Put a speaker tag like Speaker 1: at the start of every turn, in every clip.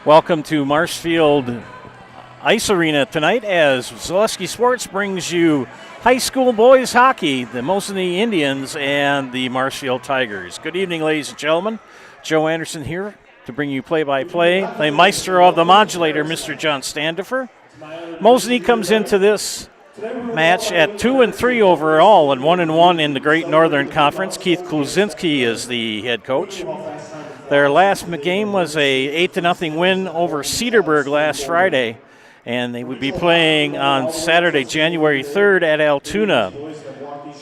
Speaker 1: Welcome to Marshfield Ice Arena tonight as Zaleski Sports brings you high school boys hockey, the Mosinee Indians and the Marshfield Tigers. Good evening, ladies and gentlemen. Joe Anderson here to bring you play-by-play. The maestro of the modulator, Mr. John Standifer. Mosinee comes into this match at 2-3 overall and 1-1 in the Great Northern Conference. Keith Kluzinski is the head coach. Their last game was a 8-0 win over Cedarburg last Friday, and they would be playing on Saturday, January 3rd at Altoona.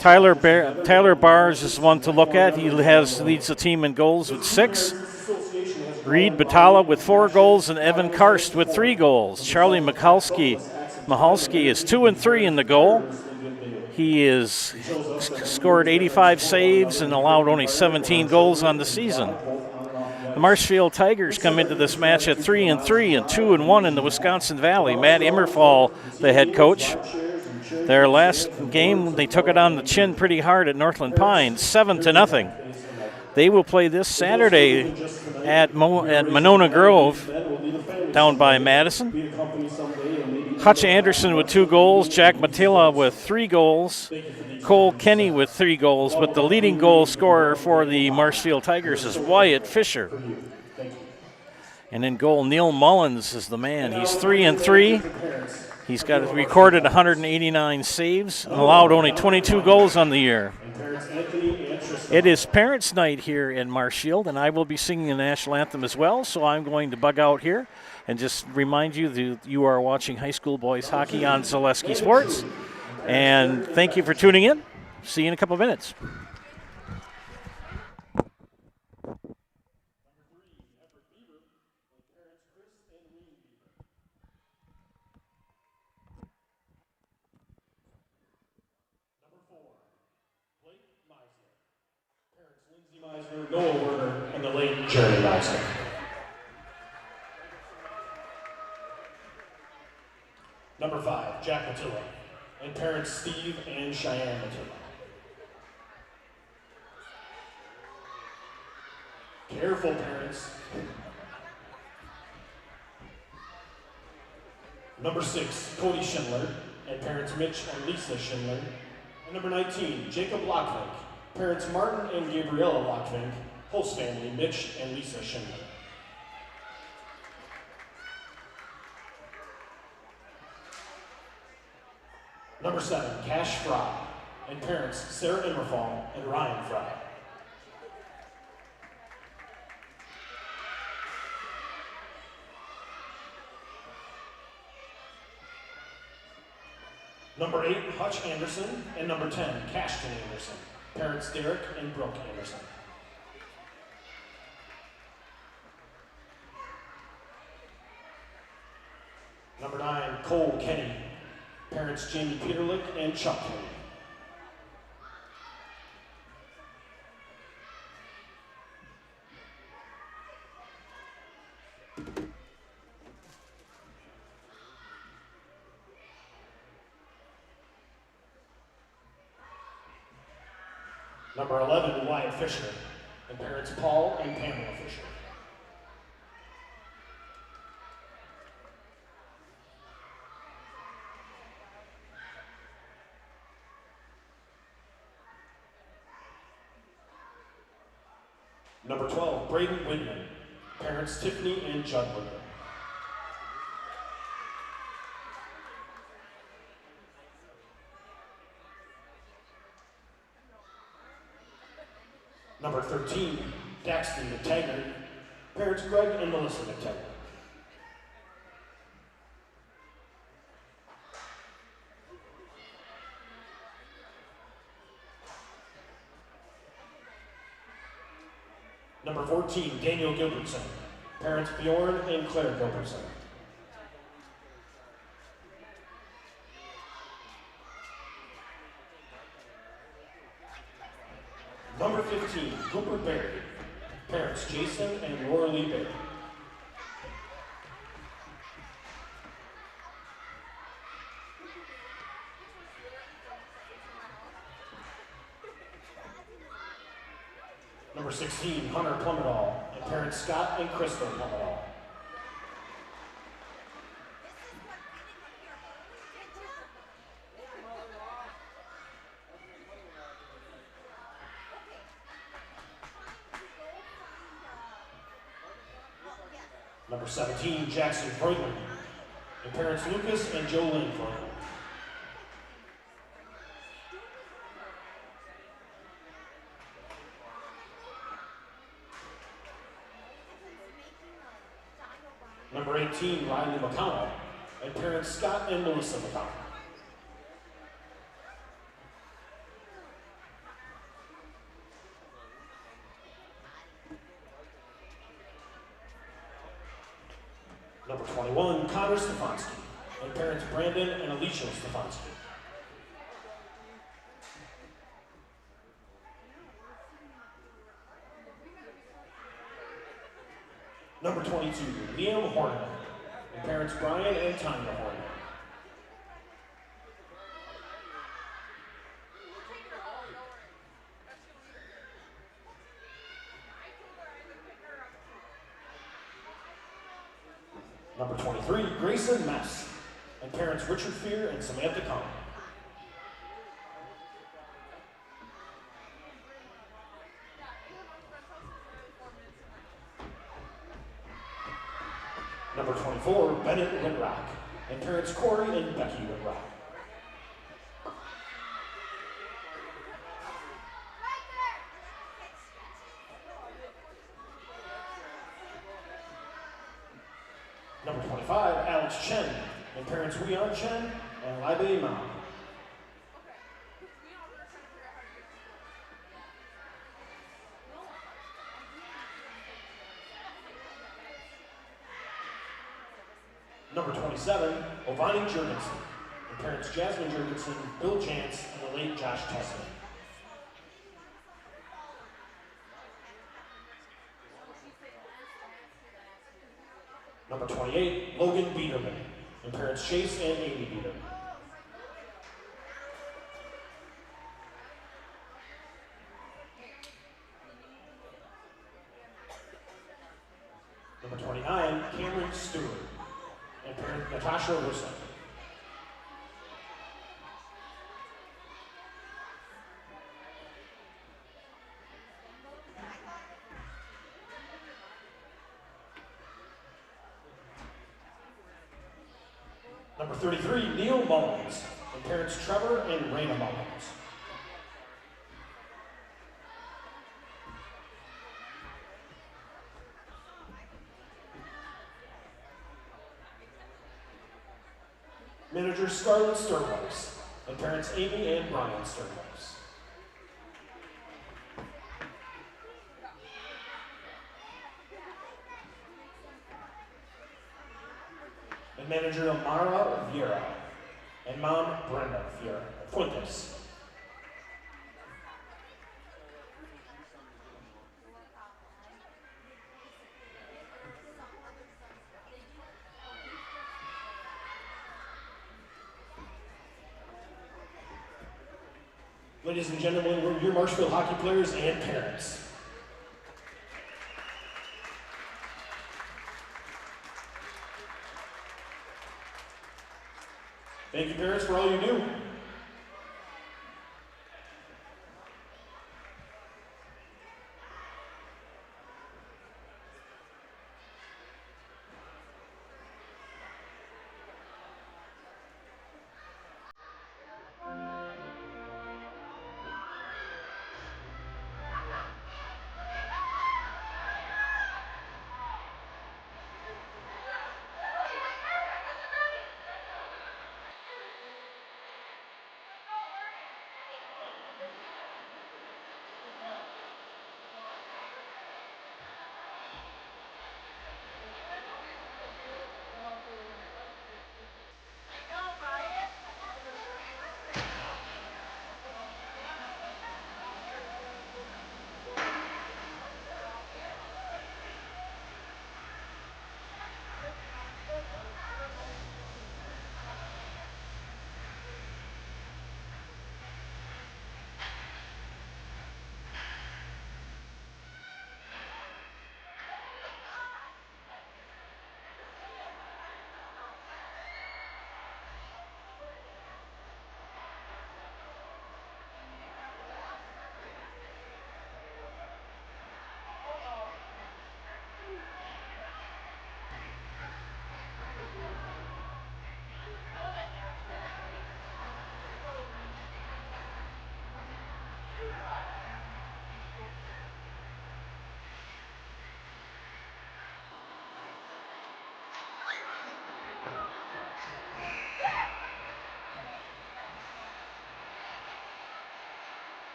Speaker 1: Tyler Bars is one to look at. He leads the team in goals with 6. Reed Batala with 4 goals and Evan Karst with 3 goals. Charlie Michalski is 2-3 in the goal. He has scored 85 saves and allowed only 17 goals on the season. The Marshfield Tigers come into this match at 3-3 and 2-1 in the Wisconsin Valley. Matt Immerfall, the head coach. Their last game, they took it on the chin pretty hard at Northland Pines, 7-0. They will play this Saturday at Monona Grove down by Madison. Hutch Anderson with 2 goals, Jack Matilla with 3 goals, Cole Kenny with 3 goals, but the leading goal scorer for the Marshfield Tigers is Wyatt Fisher. And in goal, Neil Mullins is the man. He's 3-3. He's got recorded 189 saves and allowed only 22 goals on the year. It is Parents' Night here in Marshfield, and I will be singing the national anthem as well, so I'm going to bug out here and just remind you that you are watching high school boys hockey on Zaleski Sports. And thank you for tuning in. See you in a couple of minutes.
Speaker 2: Noah Werner, and the late Jerry Meisner. Number 5, Jack Matilla, and parents Steve and Cheyenne Matilla. Careful, parents. Number 6, Cody Schindler, and parents Mitch and Lisa Schindler. And number 19, Jacob Lockvink, parents Martin and Gabriella Lockvink, host family Mitch and Lisa Schindler. Number 7, Cash Fry, and parents Sarah Immerfall and Ryan Fry. Number 8, Hutch Anderson, and number 10, Cashton Anderson, parents Derek and Brooke Anderson. Number 9, Cole Kenny, parents Jamie Peterlick and Chuck Kenny. Number 11, Wyatt Fisher, and parents Paul and Pamela Fisher. Number 12, Braden Whitman, parents Tiffany and Judd Whitman. Number 13, Daxton McTaggart, parents Greg and Melissa McTaggart. Number 14, Daniel Gilbertson, parents Bjorn and Claire Gilbertson. Number 15, Cooper Berry, parents Jason and Laura Lee Berry. Number 16, Hunter Plumedall, and parents Scott and Crystal Plumedall. Number 17, Jackson Freudling, and parents Lucas and Jolene Freudling. Number 18, Riley McConnell, and parents Scott and Melissa McConnell. Number 21, Connor Stefanski, and parents Brandon and Alicia Stefanski. Number 22, Liam Horner, and parents Brian and Tanya Horner. Number 23, Grayson Mess, and parents Richard Fear and Samantha Conn. Number 24, Bennett Whitrock, and parents Corey and Becky Whitrock. Number 25, Alex Chen, and parents Weon Chen and Libe Ma. Number 27, Ovani Jurgensen, and parents Jasmine Jurgensen, Bill Jantz, and the late Josh Tessman. Number 28, Logan Biederman, and parents Chase and Amy Biederman. Number 29, Cameron Stewart, and parent Natasha Russo. Number 33, Neil Mullins, and parents Trevor and Raina Mullins. Manager Scarlett Sternweiss, and parents Amy and Brian Sternweiss. And manager Amara Vieira, and mom Brenda Vieira Fuentes. Ladies and gentlemen, we're your Marshfield hockey players and parents. Thank you, parents, for all you do.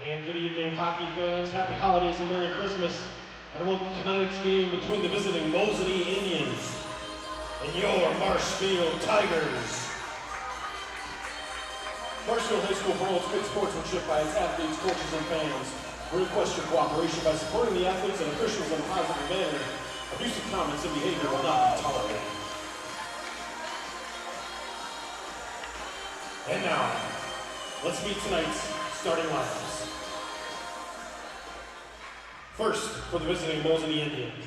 Speaker 2: And good evening, hockey fans. Happy holidays and Merry Christmas. And welcome to tonight's game between the visiting Mosinee Indians and your Marshfield Tigers. Marshfield High School promotes good sportsmanship by its athletes, coaches, and fans. We request your cooperation by supporting the athletes and officials in a positive manner. Abusive comments and behavior will not be tolerated. And now, let's meet tonight's starting lineups. First, for the visiting Mosinee Indians.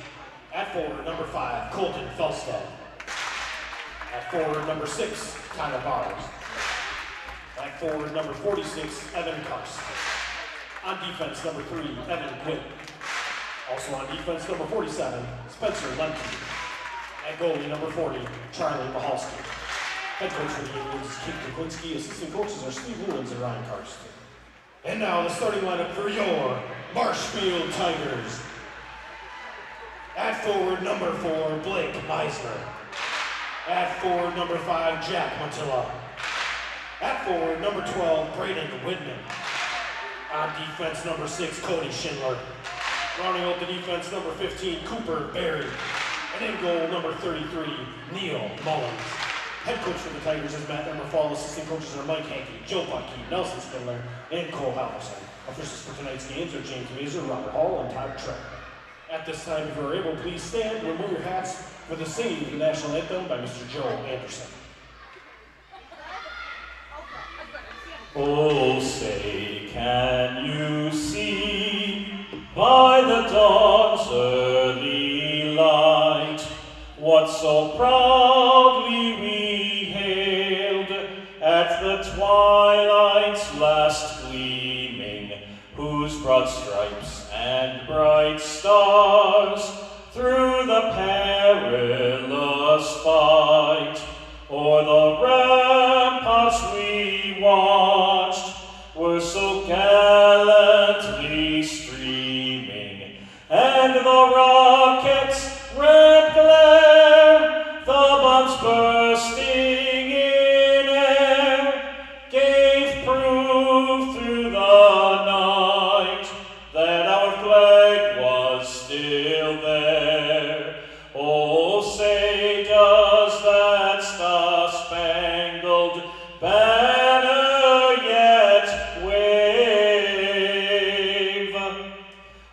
Speaker 2: At forward, number 5, Colton Felstad. At forward, number 6, Tyler Bars. At forward, number 46, Evan Karst. On defense, number 3, Evan Quinn. Also on defense, number 47, Spencer Lemke. At goalie, number 40, Charlie Mahalski. Head coach for the Indians is Keith Kuklinski. Assistant coaches are Steve Lewins and Ryan Karst. And now the starting lineup for your Marshfield Tigers. At forward, number 4, Blake Meisner. At forward, number 5, Jack Montilla. At forward, number 12, Braden Whitman. On defense, number 6, Cody Schindler. Rounding out the defense, number 15, Cooper Berry. And in goal, number 33, Neil Mullins. Head coach for the Tigers is Matt Emmerfall. Assistant coaches are Mike Hankey, Joe Buckey, Nelson Spindler, and Cole Halverson. Officials for tonight's games are James Mazer, Robert Hall, and Todd Trent. At this time, if you are able, please stand and remove your hats for the singing of the national anthem by Mr. Joe Anderson.
Speaker 3: Oh, say, can you see by the dawn's early light what so proudly we hailed at the twilight's last gleaming, whose broad stripes and bright stars through the perilous fight o'er the ramparts we watched were so gallantly streaming, and the rockets' red glare, the bombs bursting in air, gave proof through the night that our flag was still there. Oh, say does that star-spangled banner yet wave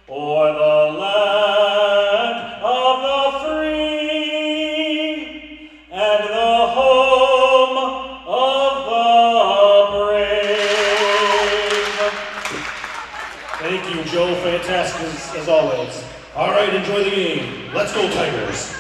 Speaker 3: o'er the land of the free and the home of the brave?
Speaker 2: Thank you, Joe. Fantastic as always. All right, enjoy the game. Let's go, Tigers.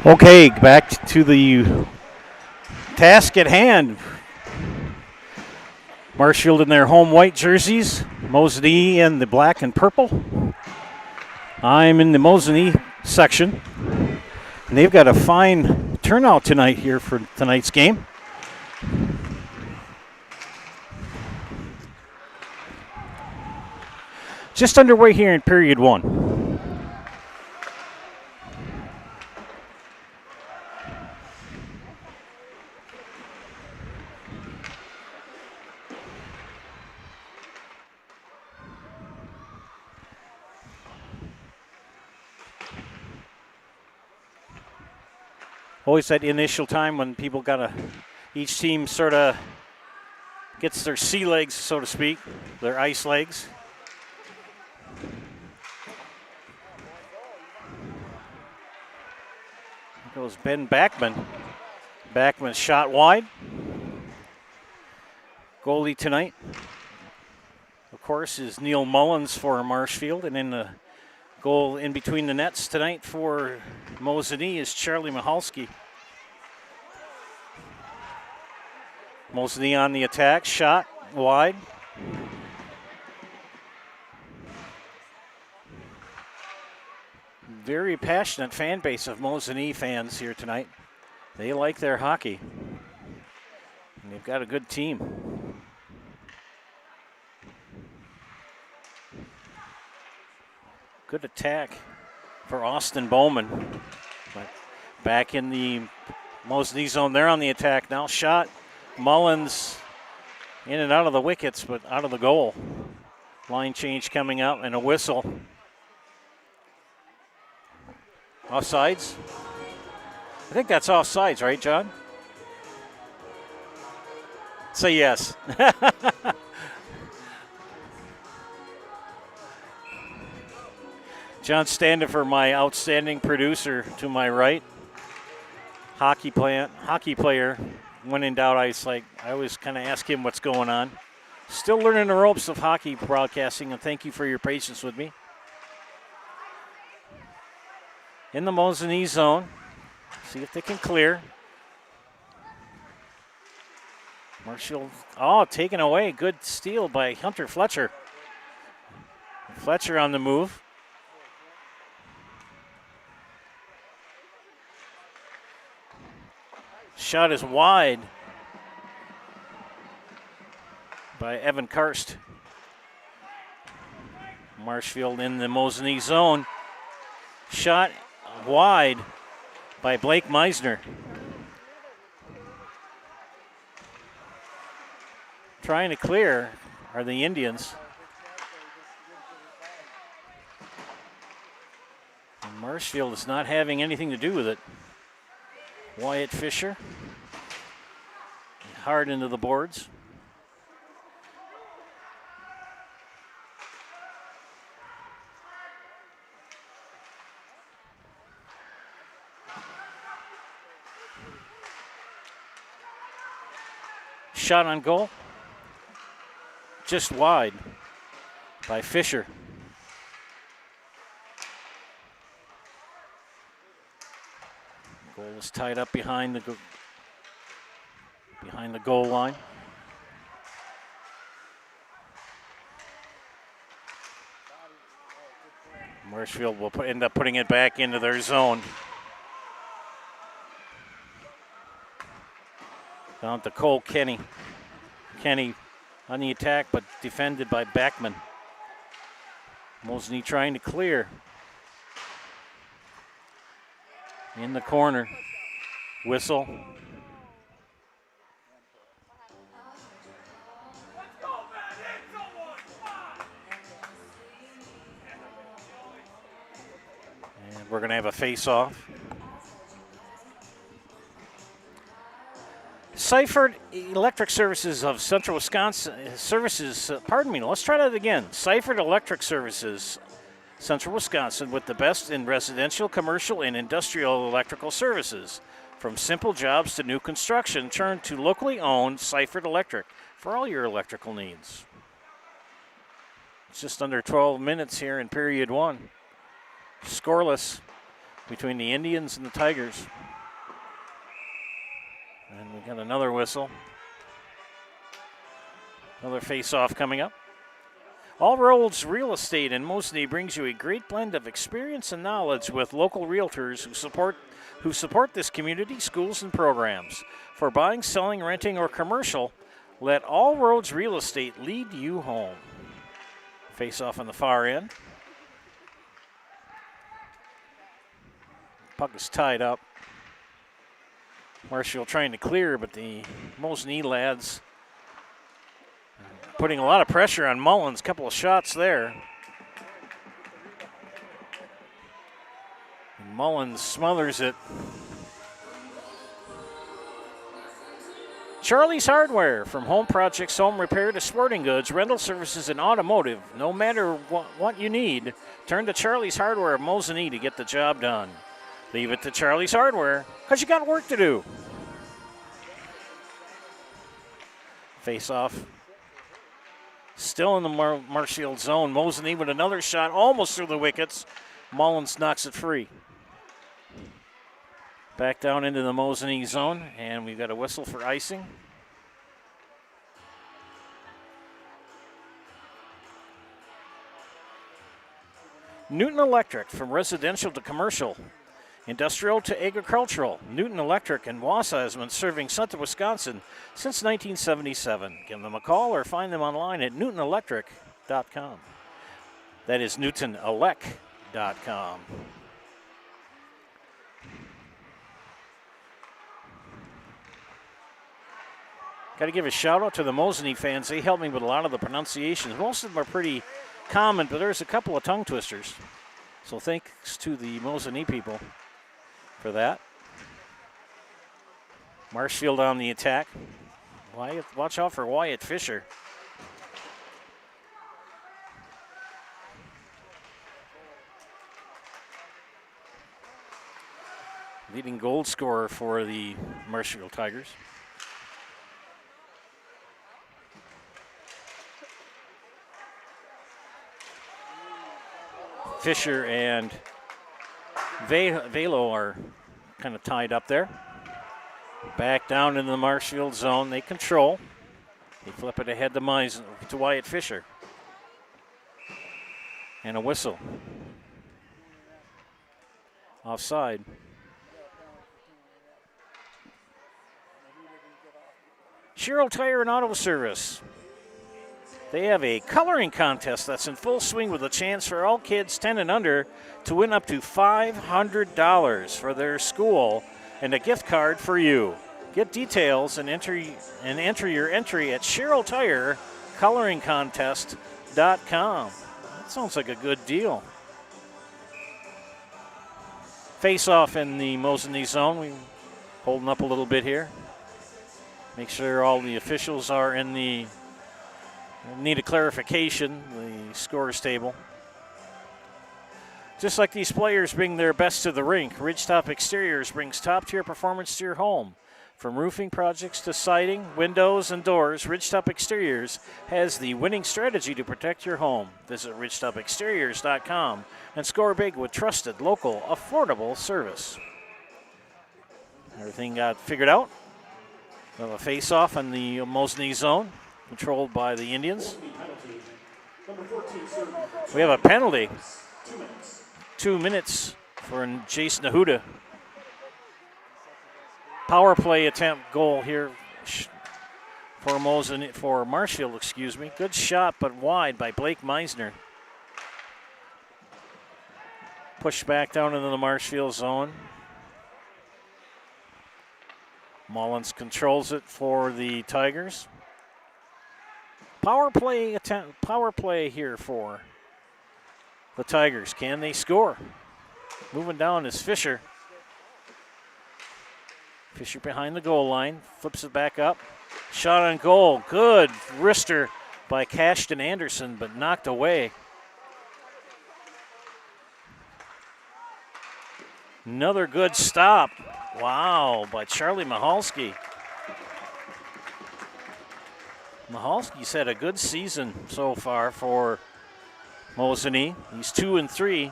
Speaker 1: Okay, back to the task at hand. Marshfield in their home white jerseys, Mosinee in the black and purple. I'm in the Mosinee section, and they've got a fine turnout tonight here for tonight's game. Just underway here in period one. Always that initial time when people each team sort of gets their sea legs, so to speak, their ice legs. Here goes Ben Backman. Backman shot wide. Goalie tonight, of course, is Neil Mullins for Marshfield, and in the goal in between the nets tonight for Mosinee is Charlie Mihalski. Mosinee on the attack, shot wide. Very passionate fan base of Mosinee fans here tonight. They like their hockey. And they've got a good team. Good attack for Austin Bowman. But back in the Mosinee zone, they're on the attack now. Shot, Mullins in and out of the wickets, but out of the goal. Line change coming up and a whistle. Offsides? I think that's offsides, right, John? Say yes. John Standifer, my outstanding producer to my right. Hockey player. When in doubt, I always kind of ask him what's going on. Still learning the ropes of hockey broadcasting, and thank you for your patience with me. In the Mosinee zone. See if they can clear. Marshfield, taken away. Good steal by Hunter Fletcher. Fletcher on the move. Shot is wide by Evan Karst. Marshfield in the Mosinee zone. Shot wide by Blake Meisner. Trying to clear are the Indians. And Marshfield is not having anything to do with it. Wyatt Fisher, hard into the boards. Shot on goal, just wide by Fisher. Goal is tied up behind the goal line. Marshfield will end up putting it back into their zone. Down to Cole Kenny. Kenny on the attack, but defended by Backman. Mosinee trying to clear. In the corner. Whistle. And we're going to have a face-off. Seifert Electric Services of Central Wisconsin let's try that again. Seifert Electric Services, Central Wisconsin, with the best in residential, commercial, and industrial electrical services. From simple jobs to new construction, turn to locally owned Seifert Electric for all your electrical needs. It's just under 12 minutes here in period one. Scoreless between the Indians and the Tigers. We got another whistle. Another face-off coming up. All Roads Real Estate in Mosinee brings you a great blend of experience and knowledge with local realtors who support this community, schools, and programs. For buying, selling, renting, or commercial, let All Roads Real Estate lead you home. Face-off on the far end. Puck is tied up. Marshfield trying to clear, but the Mosinee lads putting a lot of pressure on Mullins. Couple of shots there. And Mullins smothers it. Charlie's Hardware, from home projects, home repair to sporting goods, rental services, and automotive. No matter what you need, turn to Charlie's Hardware of Mosinee to get the job done. Leave it to Charlie's Hardware, because you got work to do. Face off. Still in the Marshfield zone. Mosinee with another shot, almost through the wickets. Mullins knocks it free. Back down into the Mosinee zone, and we've got a whistle for icing. Newton Electric, from residential to commercial, industrial to agricultural. Newton Electric in Wausau has been serving Central Wisconsin since 1977. Give them a call or find them online at newtonelectric.com. That is newtonelec.com. Got to give a shout out to the Mosinee fans. They helped me with a lot of the pronunciations. Most of them are pretty common, but there's a couple of tongue twisters. So thanks to the Mosinee people for that. Marshfield on the attack. Watch out for Wyatt Fisher. Leading goal scorer for the Marshfield Tigers. Fisher and Velo are kind of tied up there. Back down into the Marshfield zone. They control. They flip it ahead to Wyatt Fisher. And a whistle. Offside. Sherrill Tire and Auto Service. They have a coloring contest that's in full swing with a chance for all kids 10 and under to win up to $500 for their school and a gift card for you. Get details and enter your entry at SherrillTireColoringContest.com. That sounds like a good deal. Face off in the Mosinee zone. We're holding up a little bit here. Make sure all the officials are in the need a clarification, the scores table. Just like these players bring their best to the rink, Ridgetop Exteriors brings top-tier performance to your home. From roofing projects to siding, windows, and doors, Ridgetop Exteriors has the winning strategy to protect your home. Visit ridgetopexteriors.com and score big with trusted, local, affordable service. Everything got figured out. We have a face-off in the Mosinee zone, controlled by the Indians. We have a penalty. 2 minutes for Jason Nahuda. Power play attempt goal here for Marshfield, excuse me. Good shot, but wide by Blake Meisner. Pushed back down into the Marshfield zone. Mullins controls it for the Tigers. Power play here for the Tigers. Can they score? Moving down is Fisher. Fisher behind the goal line, flips it back up. Shot on goal, good wrister by Cashton Anderson, but knocked away. Another good stop. Wow, by Charlie Mahalski. Mahalski's had a good season so far for Mosinee. He's 2-3.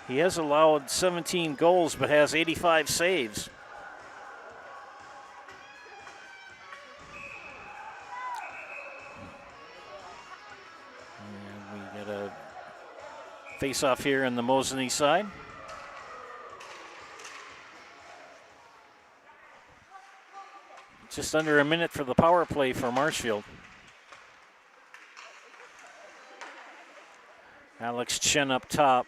Speaker 1: He has allowed 17 goals but has 85 saves. Face off here on the Mosinee side. Just under a minute for the power play for Marshfield. Alex Chen up top.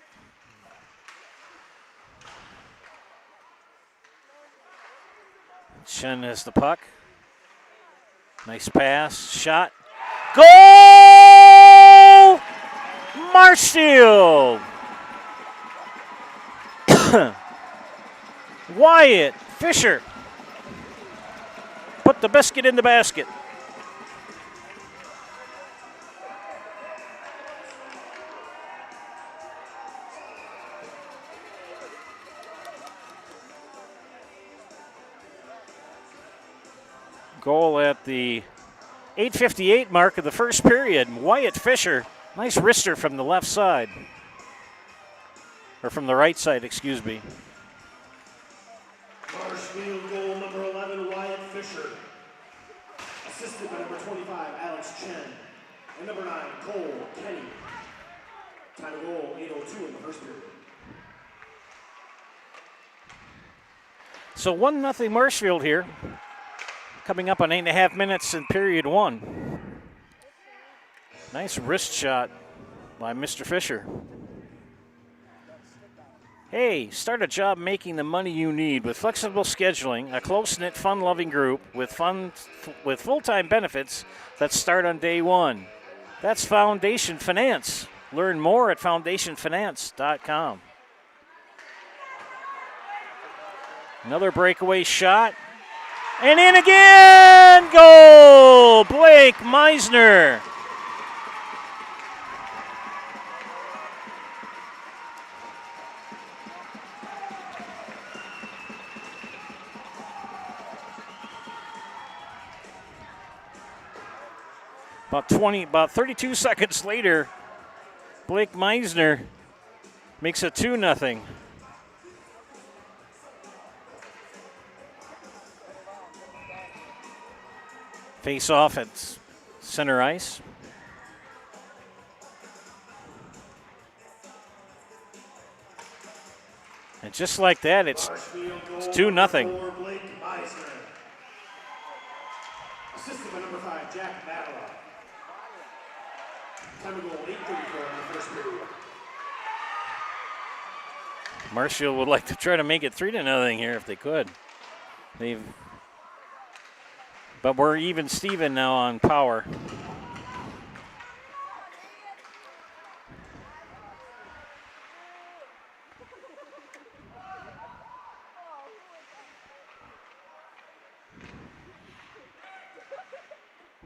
Speaker 1: Chen has the puck. Nice pass, shot. Goal! Marshfield! Wyatt Fisher put the biscuit in the basket. Goal at the 8:58 mark of the first period. Wyatt Fisher, nice wrister from the left side. Or from the right side, excuse me.
Speaker 2: Marshfield goal number 11, Wyatt Fisher. Assisted by number 25, Alex Chen. And number 9, Cole Kenny. Time of goal, 8:02 in the first period.
Speaker 1: So 1-0 Marshfield here. Coming up on 8.5 minutes in period 1. Nice wrist shot by Mr. Fisher. Hey, start a job making the money you need with flexible scheduling, a close-knit, fun-loving group with full-time benefits that start on day one. That's Foundation Finance. Learn more at foundationfinance.com. Another breakaway shot. And in again! Goal! Blake Meisner. About 32 seconds later, Blake Meisner makes it 2-0. Face off at center ice. And just like that, it's 2-0.
Speaker 2: Blake Meisner. Assisted by number 5, Jack Badala. Time of goal, 8:34 in the first period.
Speaker 1: Marshfield would like to try to make it 3-0 here if they could. But we're even Steven now on power.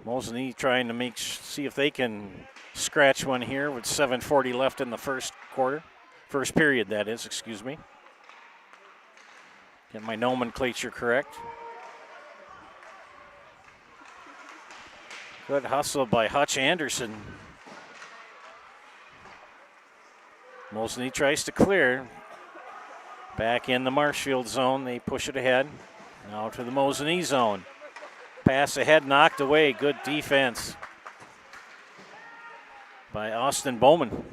Speaker 1: Mosinee trying to see if they can scratch one here with 7:40 left in the first period, that is, excuse me. Get my nomenclature correct. Good hustle by Hutch Anderson. Mosinee tries to clear. Back in the Marshfield zone, they push it ahead. Now to the Mosinee zone. Pass ahead, knocked away. Good defense by Austin Bowman.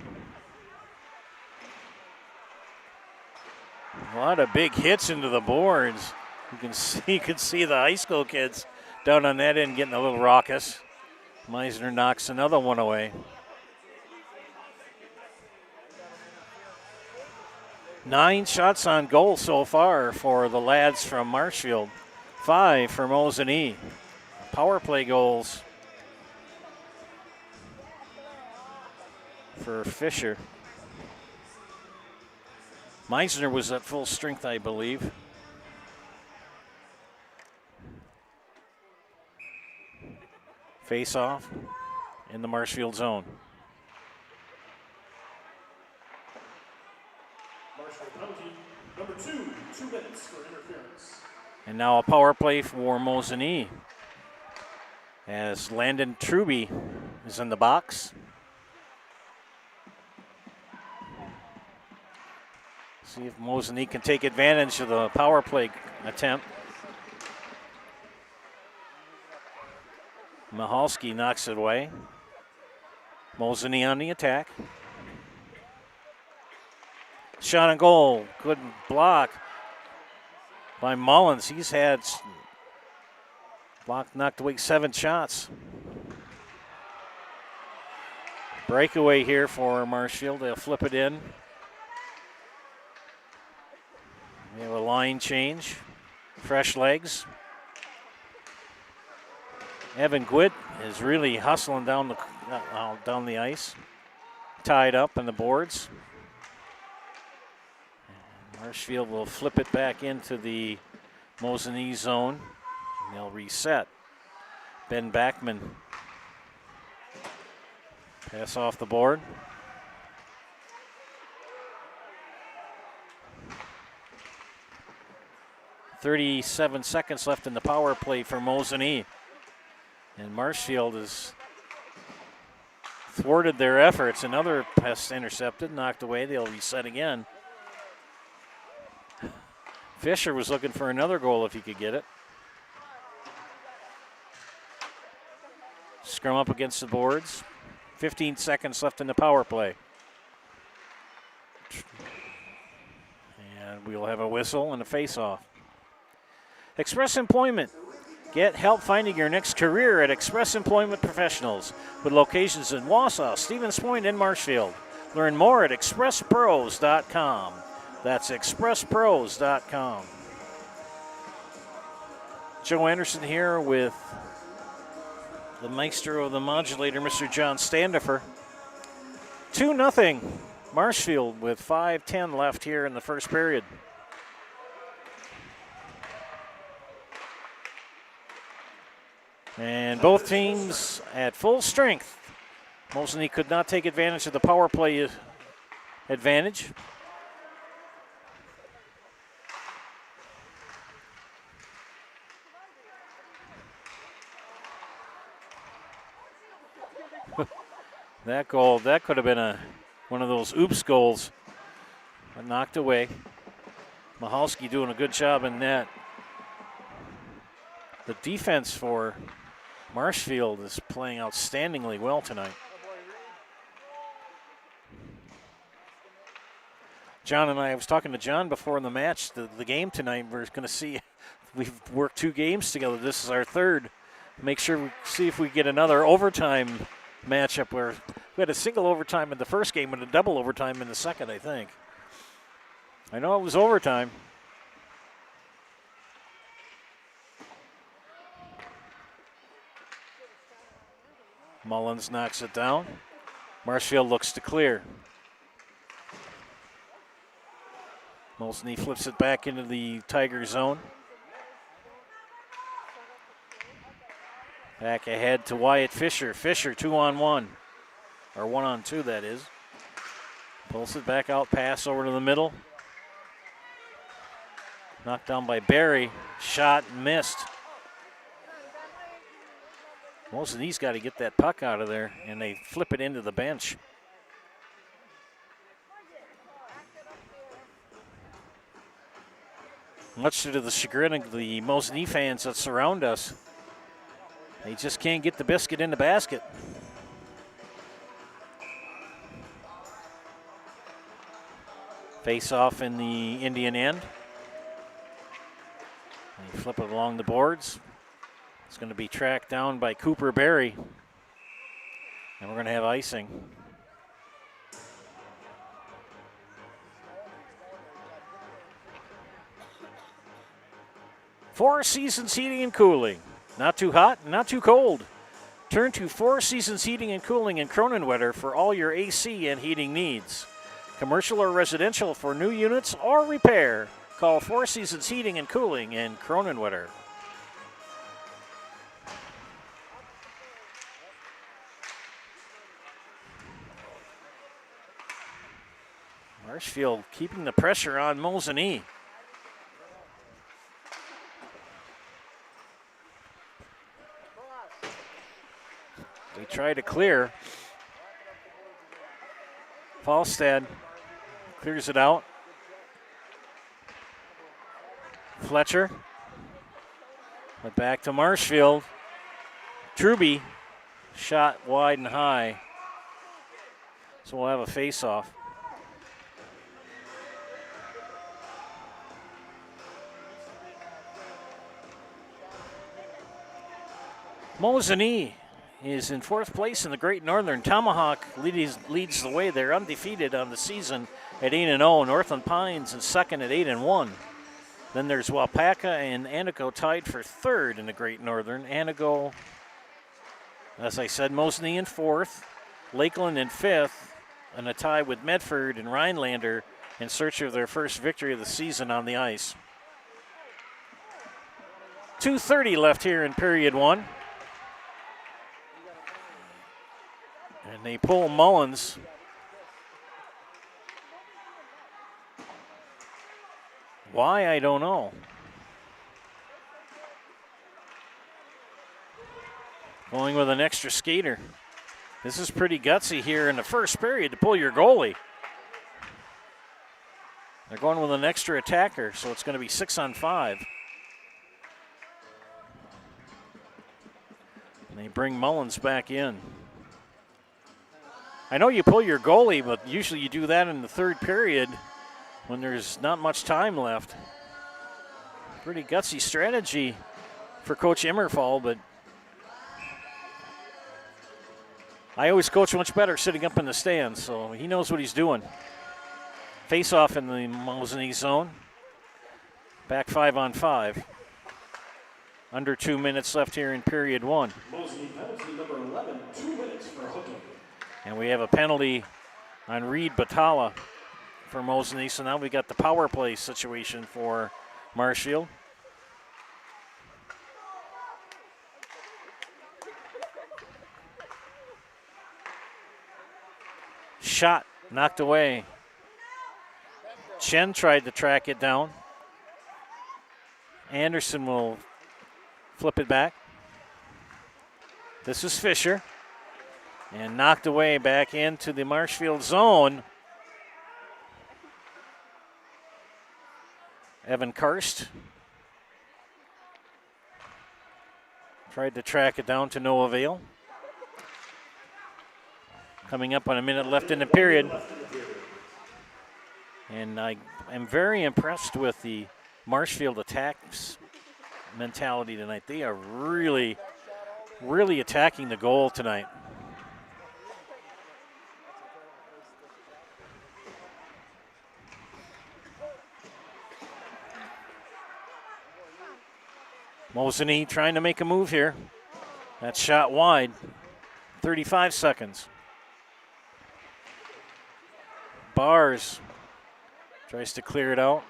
Speaker 1: A lot of big hits into the boards. You can see the high school kids down on that end getting a little raucous. Meisner knocks another one away. 9 shots on goal so far for the lads from Marshfield. 5 for Mosinee. Power play goals for Fisher. Meisner was at full strength, I believe. Face off in the Marshfield zone.
Speaker 2: Marshfield penalty number 2, 2 minutes for interference.
Speaker 1: And now a power play for Mosinee as Landon Truby is in the box. See if Mosinee can take advantage of the power play attempt. Mihalski knocks it away. Mosinee on the attack. Shot on goal. Good block by Mullins. He's had knocked away 7 shots. Breakaway here for Marshfield. They'll flip it in. We have a line change. Fresh legs. Evan Gwitt is really hustling down the ice. Tied up on the boards. Marshfield will flip it back into the Mosinee zone. And they'll reset. Ben Backman. Pass off the board. .37 seconds left in the power play for Mosinee. And Marshfield has thwarted their efforts. Another pass intercepted, knocked away. They'll reset again. Fisher was looking for another goal if he could get it. Scrum up against the boards. 15 seconds left in the power play. And we'll have a whistle and a face-off. Express Employment. Get help finding your next career at Express Employment Professionals with locations in Wausau, Stevens Point, and Marshfield. Learn more at expresspros.com. That's expresspros.com. Joe Anderson here with the maestro of the modulator, Mr. John Standifer. 2-0 Marshfield with 5:10 left here in the first period. And both teams at full strength. Mosinee could not take advantage of the power play advantage. That goal, that could have been one of those oops goals, but knocked away. Mahalski doing a good job in net. The defense for Marshfield is playing outstandingly well tonight. John and I was talking to John before in the match, the game tonight. We're going to see, we've worked 2 games together. This is our third. Make sure we see if we get another overtime matchup where we had a single overtime in the first game and a double overtime in the second, I think. I know it was overtime. Mullins knocks it down. Marshfield looks to clear. Mosinee flips it back into the Tiger zone. Back ahead to Wyatt Fisher. Fisher 2-on-1. Or 1-on-2, that is. Pulls it back out, pass over to the middle. Knocked down by Barry. Shot missed. Mosinee's got to get that puck out of there, and they flip it into the bench. Much to the chagrin of the Mosinee fans that surround us, they just can't get the biscuit in the basket. Face off in the Indian end. They flip it along the boards. It's going to be tracked down by Cooper Berry. And we're going to have icing. Four Seasons Heating and Cooling. Not too hot, not too cold. Turn to Four Seasons Heating and Cooling in Cronenwetter for all your AC and heating needs. Commercial or residential for new units or repair. Call Four Seasons Heating and Cooling in Cronenwetter. Marshfield keeping the pressure on Mosinee. They try to clear. Falstad clears it out. Fletcher. But back to Marshfield. Truby shot wide and high. So we'll have a face-off. Mosinee is in 4th place in the Great Northern. Tomahawk leads the way. They're undefeated on the season at 8-0. Northland Pines in 2nd at 8-1. Then there's Wapaka and Anago tied for 3rd in the Great Northern. Anago, as I said, Mosinee in 4th. Lakeland in 5th. And a tie with Medford and Rhinelander in search of their first victory of the season on the ice. 2:30 left here in period 1. And they pull Mullins. Why, I don't know. Going with an extra skater. This is pretty gutsy here in the first period to pull your goalie. They're going with an extra attacker, so it's going to be 6-on-5. And they bring Mullins back in. I know you pull your goalie, but usually you do that in the 3rd period when there's not much time left. Pretty gutsy strategy for Coach Immerfall, but I always coach much better sitting up in the stands, so he knows what he's doing. Face-off in the Mosinee zone. Back 5-on-5. Under 2 minutes left here in period 1.
Speaker 2: Mosinee penalty number 11, 2 minutes for hooking.
Speaker 1: And we have a penalty on Reed Batala for Mosinee, so now we got the power play situation for Marshfield. Shot knocked away. Chen tried to track it down. Anderson will flip it back. This is Fisher. And knocked away back into the Marshfield zone. Evan Karst tried to track it down to no avail. Coming up on a minute left in the period. And I am very impressed with the Marshfield attacks mentality tonight. They are really, really attacking the goal tonight. Mosinee trying to make a move here. That shot wide. 35 seconds. Bars tries to clear it out.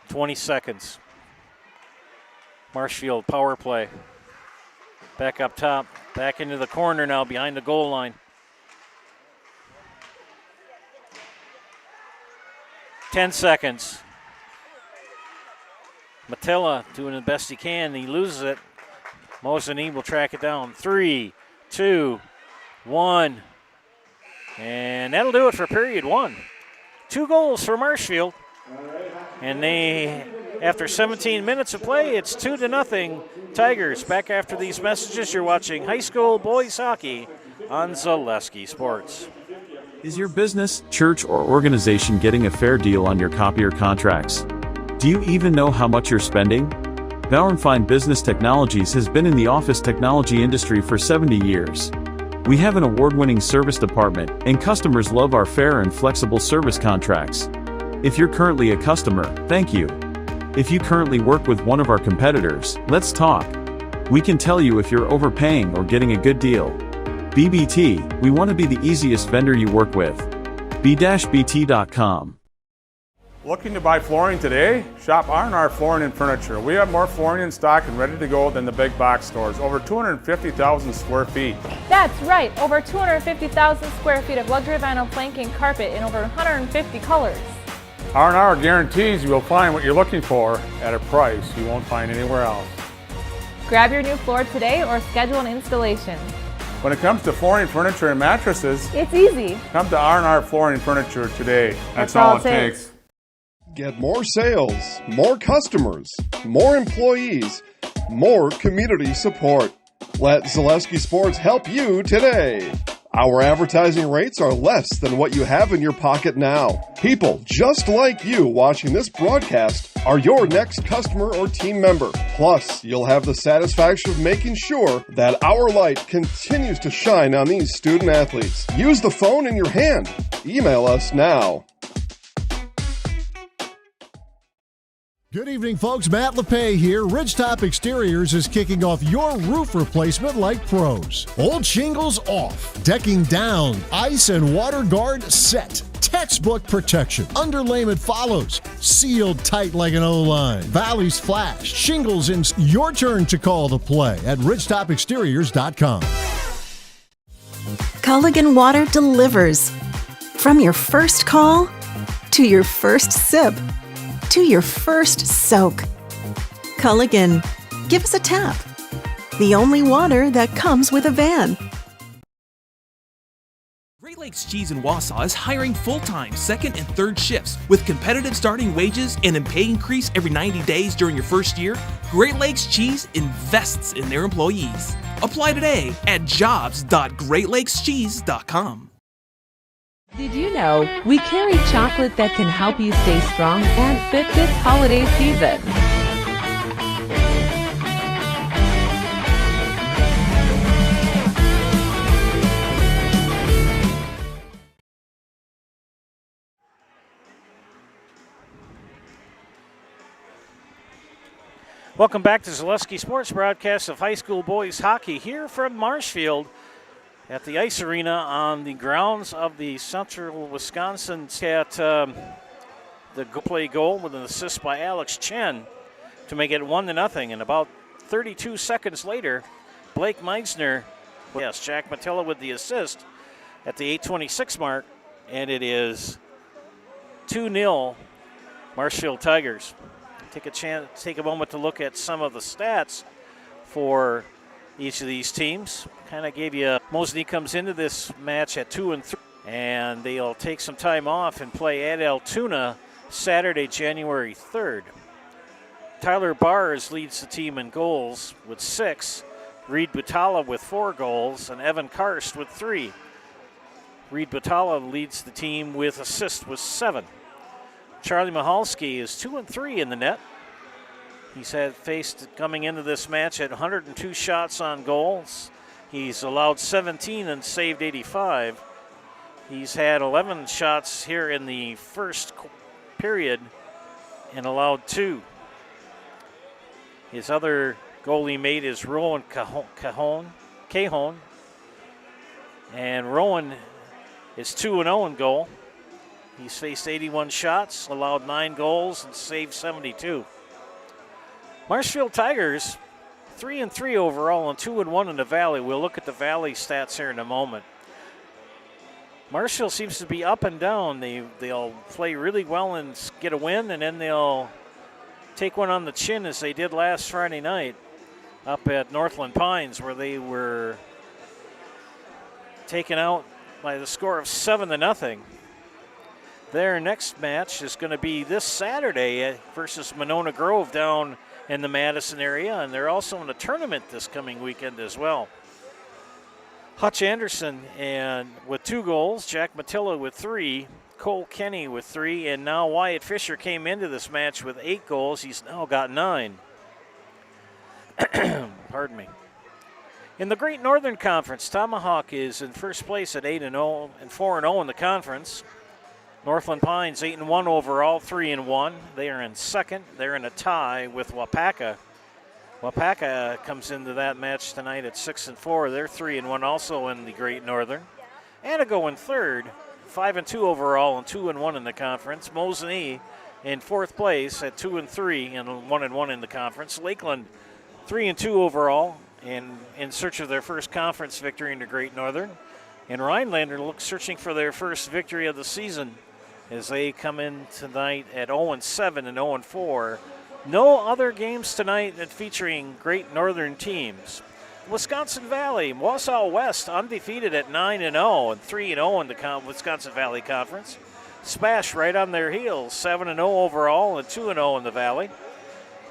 Speaker 1: 20 seconds. Marshfield power play. Back up top. Back into the corner now behind the goal line. 10 seconds. Matilla doing the best he can. He loses it. Mosinee will track it down. 3, 2, 1. And that'll do it for period 1. 2 goals for Marshfield. And they, after 17 minutes of play, it's 2-0 Tigers. Back after these messages, you're watching high school boys hockey on Zaleski Sports.
Speaker 4: Is your business, church, or organization getting a fair deal on your copier contracts? Do you even know how much you're spending? Bauernfeind Business Technologies has been in the office technology industry for 70 years. We have an award-winning service department, and customers love our fair and flexible service contracts. If you're currently a customer, thank you. If you currently work with one of our competitors, let's talk. We can tell you if you're overpaying or getting a good deal. BBT, we want to be the easiest vendor you work with. b-bt.com.
Speaker 5: Looking to buy flooring today? Shop R&R Flooring and Furniture. We have more flooring in stock and ready to go than the big box stores. Over 250,000 square feet.
Speaker 6: That's right, over 250,000 square feet of luxury vinyl planking carpet in over 150 colors.
Speaker 5: R&R guarantees you will find what you're looking for at a price you won't find anywhere else.
Speaker 6: Grab your new floor today or schedule an installation.
Speaker 5: When it comes to flooring, furniture, and mattresses,
Speaker 6: It's easy.
Speaker 5: come to R&R Flooring and Furniture today. That's all it takes.
Speaker 7: Get more sales, more customers, more employees, more community support. Let Zaleski Sports help you today. Our advertising rates are less than what you have in your pocket now. People just like you watching this broadcast are your next customer or team member. Plus, you'll have the satisfaction of making sure that our light continues to shine on these student athletes. Use the phone in your hand. Email us now.
Speaker 8: Good evening, folks. Matt LePay here. Ridgetop Exteriors is kicking off your roof replacement like pros. Old shingles off, decking down, ice and water guard set. Textbook protection. Underlayment follows. Sealed tight like an O-line. Valleys flash. Shingles in. Your turn to call the play at ridgetopexteriors.com.
Speaker 9: Culligan Water delivers. From your first call to your first sip to your first soak. Culligan, give us a tap. The only water that comes with a van.
Speaker 10: Great Lakes Cheese in Wausau is hiring full-time second and third shifts with competitive starting wages and a pay increase every 90 days during your first year. Great Lakes Cheese invests in their employees. Apply today at jobs.greatlakescheese.com.
Speaker 11: Did you know we carry chocolate that can help you stay strong and fit this holiday season?
Speaker 1: Welcome back to Zaleski Sports broadcast of high school boys hockey here from Marshfield at the Ice Arena on the grounds of the Central Wisconsin. At the play goal with an assist by Alex Chen to make it 1-0. And about 32 seconds later, Blake Meisner, Jack Matilla with the assist at the 8:26 mark, and it is 2-0 Marshfield Tigers. Take a moment to look at some of the stats for each of these teams. Kind of gave you Mosinee comes into this match at 2-3, and they'll take some time off and play at Altoona Saturday, January 3rd. Tyler Bars leads the team in goals with 6, Reed Butala with 4 goals, and Evan Karst with 3. Reed Butala leads the team with assists with 7. Charlie Mihalski is 2-3 in the net. He's faced coming into this match at 102 shots on goals. He's allowed 17 and saved 85. He's had 11 shots here in the first period and allowed 2. His other goalie mate is Rowan Cajon. And Rowan is 2-0 in goal. He's faced 81 shots, allowed 9 goals, and saved 72. Marshfield Tigers, 3-3 overall and 2-1 in the Valley. We'll look at the Valley stats here in a moment. Marshfield seems to be up and down. They'll play really well and get a win, and then they'll take one on the chin as they did last Friday night up at Northland Pines, where they were taken out by the score of 7-0. Their next match is going to be this Saturday versus Monona Grove down in the Madison area, and they're also in a tournament this coming weekend as well. Hutch Anderson and with 2 goals, Jack Matilla with 3, Cole Kenny with 3, and now Wyatt Fisher came into this match with 8 goals. He's now got 9. Pardon me. In the Great Northern Conference, Tomahawk is in first place at 8-0 and 4-0 in the conference. Northland Pines 8-1 overall, 3-1. They are in second. They're in a tie with Wapaka. Wapaka comes into that match tonight at 6-4. They're 3-1 also in the Great Northern. Antigo in third, 5-2 overall and 2-1 in the conference. Mosinee in fourth place at 2-3 and 1-1 in the conference. Lakeland 3-2 overall and in search of their first conference victory in the Great Northern. And Rhinelander searching for their first victory of the season as they come in tonight at 0-7 and 0-4. No other games tonight that featuring Great Northern teams. Wisconsin Valley, Wausau West undefeated at 9-0 and 3-0 in the Wisconsin Valley Conference. Spash right on their heels, 7-0 overall and 2-0 in the Valley.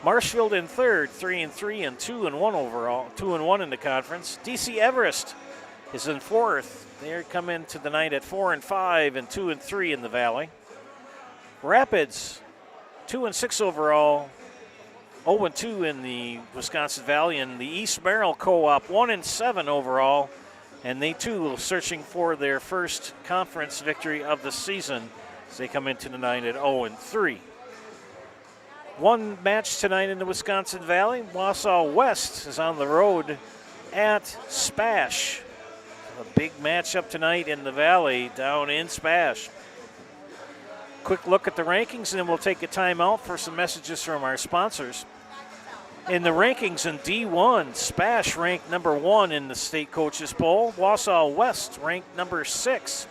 Speaker 1: Marshfield in third, 3-3 and 2-1 overall, 2-1 in the conference. DC Everest is in fourth. They come into the night at 4-5 and 2-3 in the Valley. Rapids, 2-6 overall, 0-2 in the Wisconsin Valley, and the East Merrill Co-op 1-7 overall, and they too searching for their first conference victory of the season as they come into the night at 0-3. One match tonight in the Wisconsin Valley. Wausau West is on the road at Spash. A big matchup tonight in the Valley down in Spash. Quick look at the rankings, and then we'll take a timeout for some messages from our sponsors. In the rankings in D1, Spash ranked number 1 in the state coaches poll. Wausau West ranked number 6.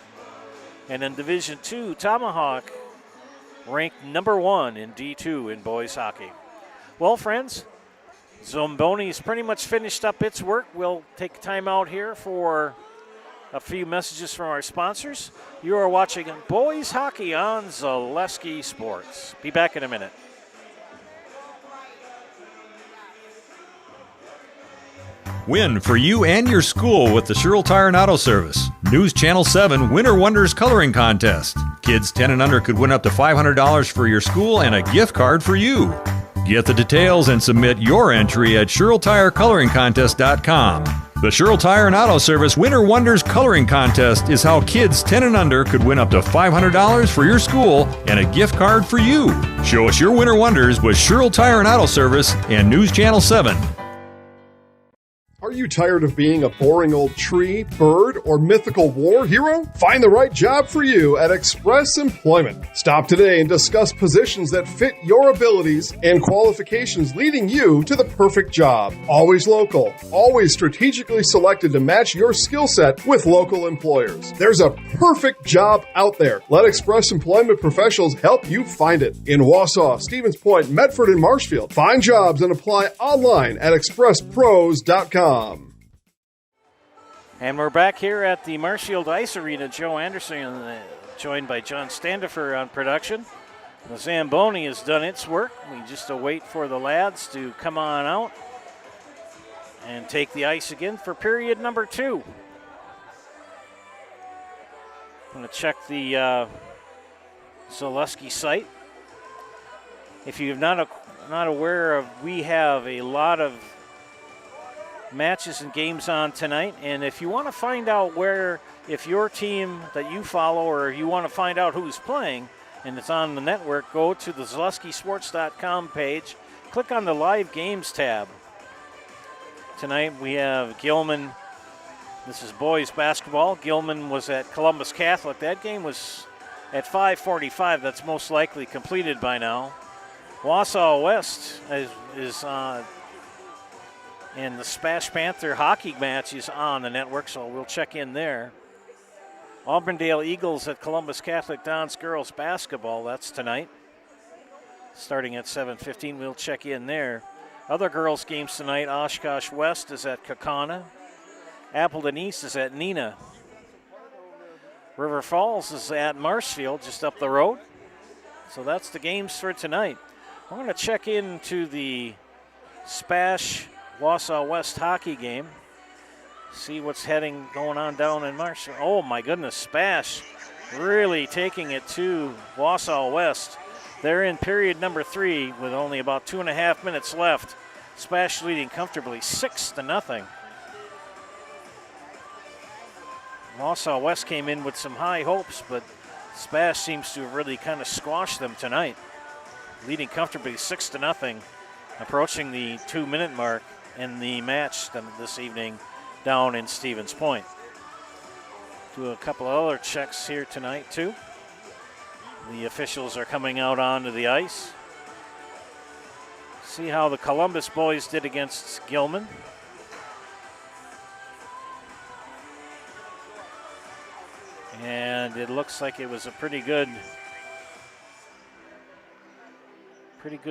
Speaker 1: And in Division 2, Tomahawk ranked number 1 in D2 in boys hockey. Well, friends, Zamboni's pretty much finished up its work. We'll take time out here for a few messages from our sponsors. You are watching boys hockey on Zaleski Sports. Be back in a minute.
Speaker 12: Win for you and your school with the Sherrill Tire and Auto Service. News Channel 7 Winter Wonders Coloring Contest. Kids 10 and under could win up to $500 for your school and a gift card for you. Get the details and submit your entry at SherrillTireColoringContest.com. The Sherrill Tire and Auto Service Winter Wonders Coloring Contest is how kids 10 and under could win up to $500 for your school and a gift card for you. Show us your winter wonders with Sherrill Tire and Auto Service and News Channel 7.
Speaker 7: Are you tired of being a boring old tree, bird, or mythical war hero? Find the right job for you at Express Employment. Stop today and discuss positions that fit your abilities and qualifications, leading you to the perfect job. Always local, always strategically selected to match your skill set with local employers. There's a perfect job out there. Let Express Employment professionals help you find it. In Wausau, Stevens Point, Medford, and Marshfield. Find jobs and apply online at expresspros.com.
Speaker 1: And we're back here at the Marshfield Ice Arena. Joe Anderson joined by John Standifer on production. The Zamboni has done its work. We just await for the lads to come on out and take the ice again for period number 2. I'm going to check the Zaleski site. If you're not aware of, we have a lot of matches and games on tonight, and if you want to find out if your team that you follow or you want to find out who's playing and it's on the network, go to the ZaleskiSports.com page, click on the live games tab. Tonight we have Gilman. This is boys basketball. Gilman was at Columbus Catholic. That game was at 5:45. That's most likely completed by now. Wausau West is and the Spash Panther hockey match is on the network, so we'll check in there. Auburndale Eagles at Columbus Catholic Dons girls basketball, that's tonight. Starting at 7:15, we'll check in there. Other girls games tonight, Oshkosh West is at Kaukauna. Appleton East is at Neenah. River Falls is at Marshfield, just up the road. So that's the games for tonight. We're going to check into the Spash Wausau West hockey game. See what's going on down in Marshall. Oh my goodness, Spash really taking it to Wausau West. They're in period number 3 with only about 2.5 minutes left. Spash leading comfortably 6-0. Wausau West came in with some high hopes, but Spash seems to have really kind of squashed them tonight. Leading comfortably 6-0, approaching the 2-minute mark in the match this evening down in Stevens Point. Do a couple of other checks here tonight too. The officials are coming out onto the ice. See how the Columbus boys did against Gilman. And it looks like it was a pretty good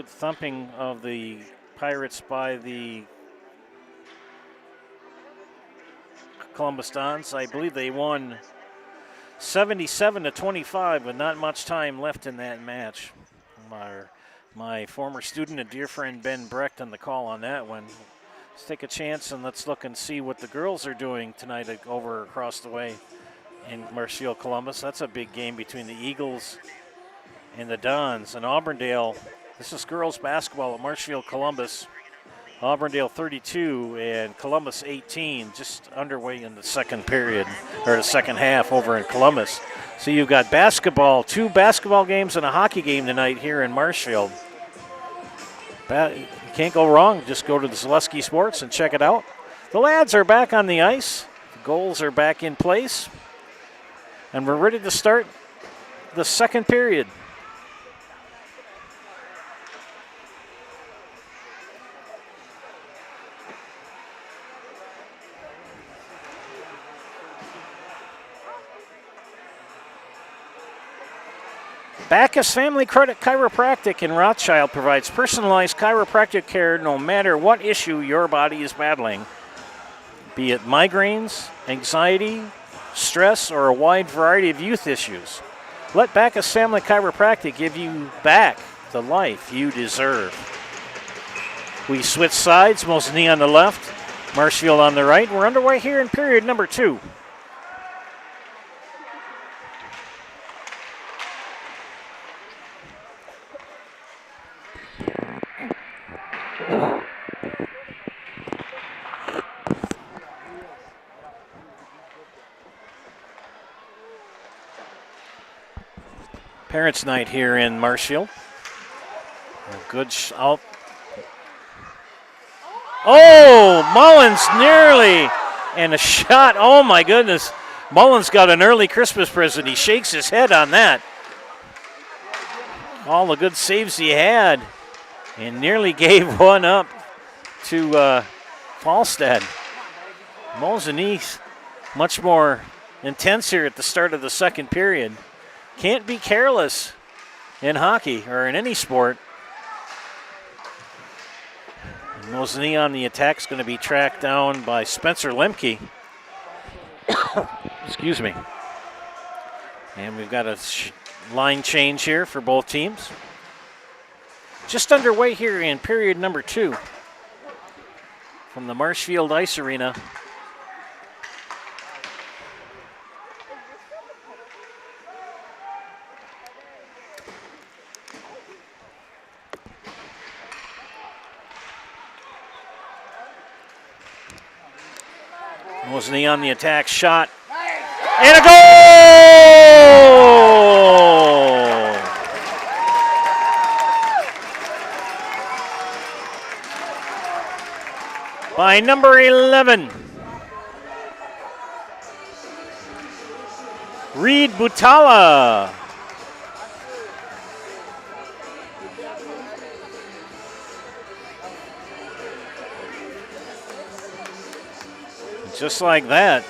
Speaker 1: thumping of the Pirates by the Columbus Dons. I believe they won 77-25 with not much time left in that match. My former student and dear friend Ben Brecht on the call on that one. Let's take a chance and let's look and see what the girls are doing tonight over across the way in Marshfield, Columbus. That's a big game between the Eagles and the Dons. And Auburndale, this is girls basketball at Marshfield, Columbus. Auburndale 32 and Columbus 18, just underway in the second period, or the second half over in Columbus. So you've got basketball, 2 basketball games and a hockey game tonight here in Marshfield. You can't go wrong. Just go to the Zaleski Sports and check it out. The lads are back on the ice. The goals are back in place. And we're ready to start the second period. Backus Family Credit Chiropractic in Rothschild provides personalized chiropractic care no matter what issue your body is battling, be it migraines, anxiety, stress, or a wide variety of youth issues. Let Backus Family Chiropractic give you back the life you deserve. We switch sides, Mosinee on the left, Marshfield on the right. We're underway here in period number 2. Parents' night here in Marshfield. A good out. Oh, Mullins nearly. And a shot. Oh, my goodness. Mullins got an early Christmas present. He shakes his head on that. All the good saves he had. And nearly gave one up to Falstad. Mosinee much more intense here at the start of the second period. Can't be careless in hockey or in any sport. Mosinee on the attack is going to be tracked down by Spencer Lemke. Excuse me. And we've got a line change here for both teams. Just underway here in period number 2 from the Marshfield Ice Arena. Mosinee on the attack, shot, and a goal! By number 11, Reed Butala. Just like that.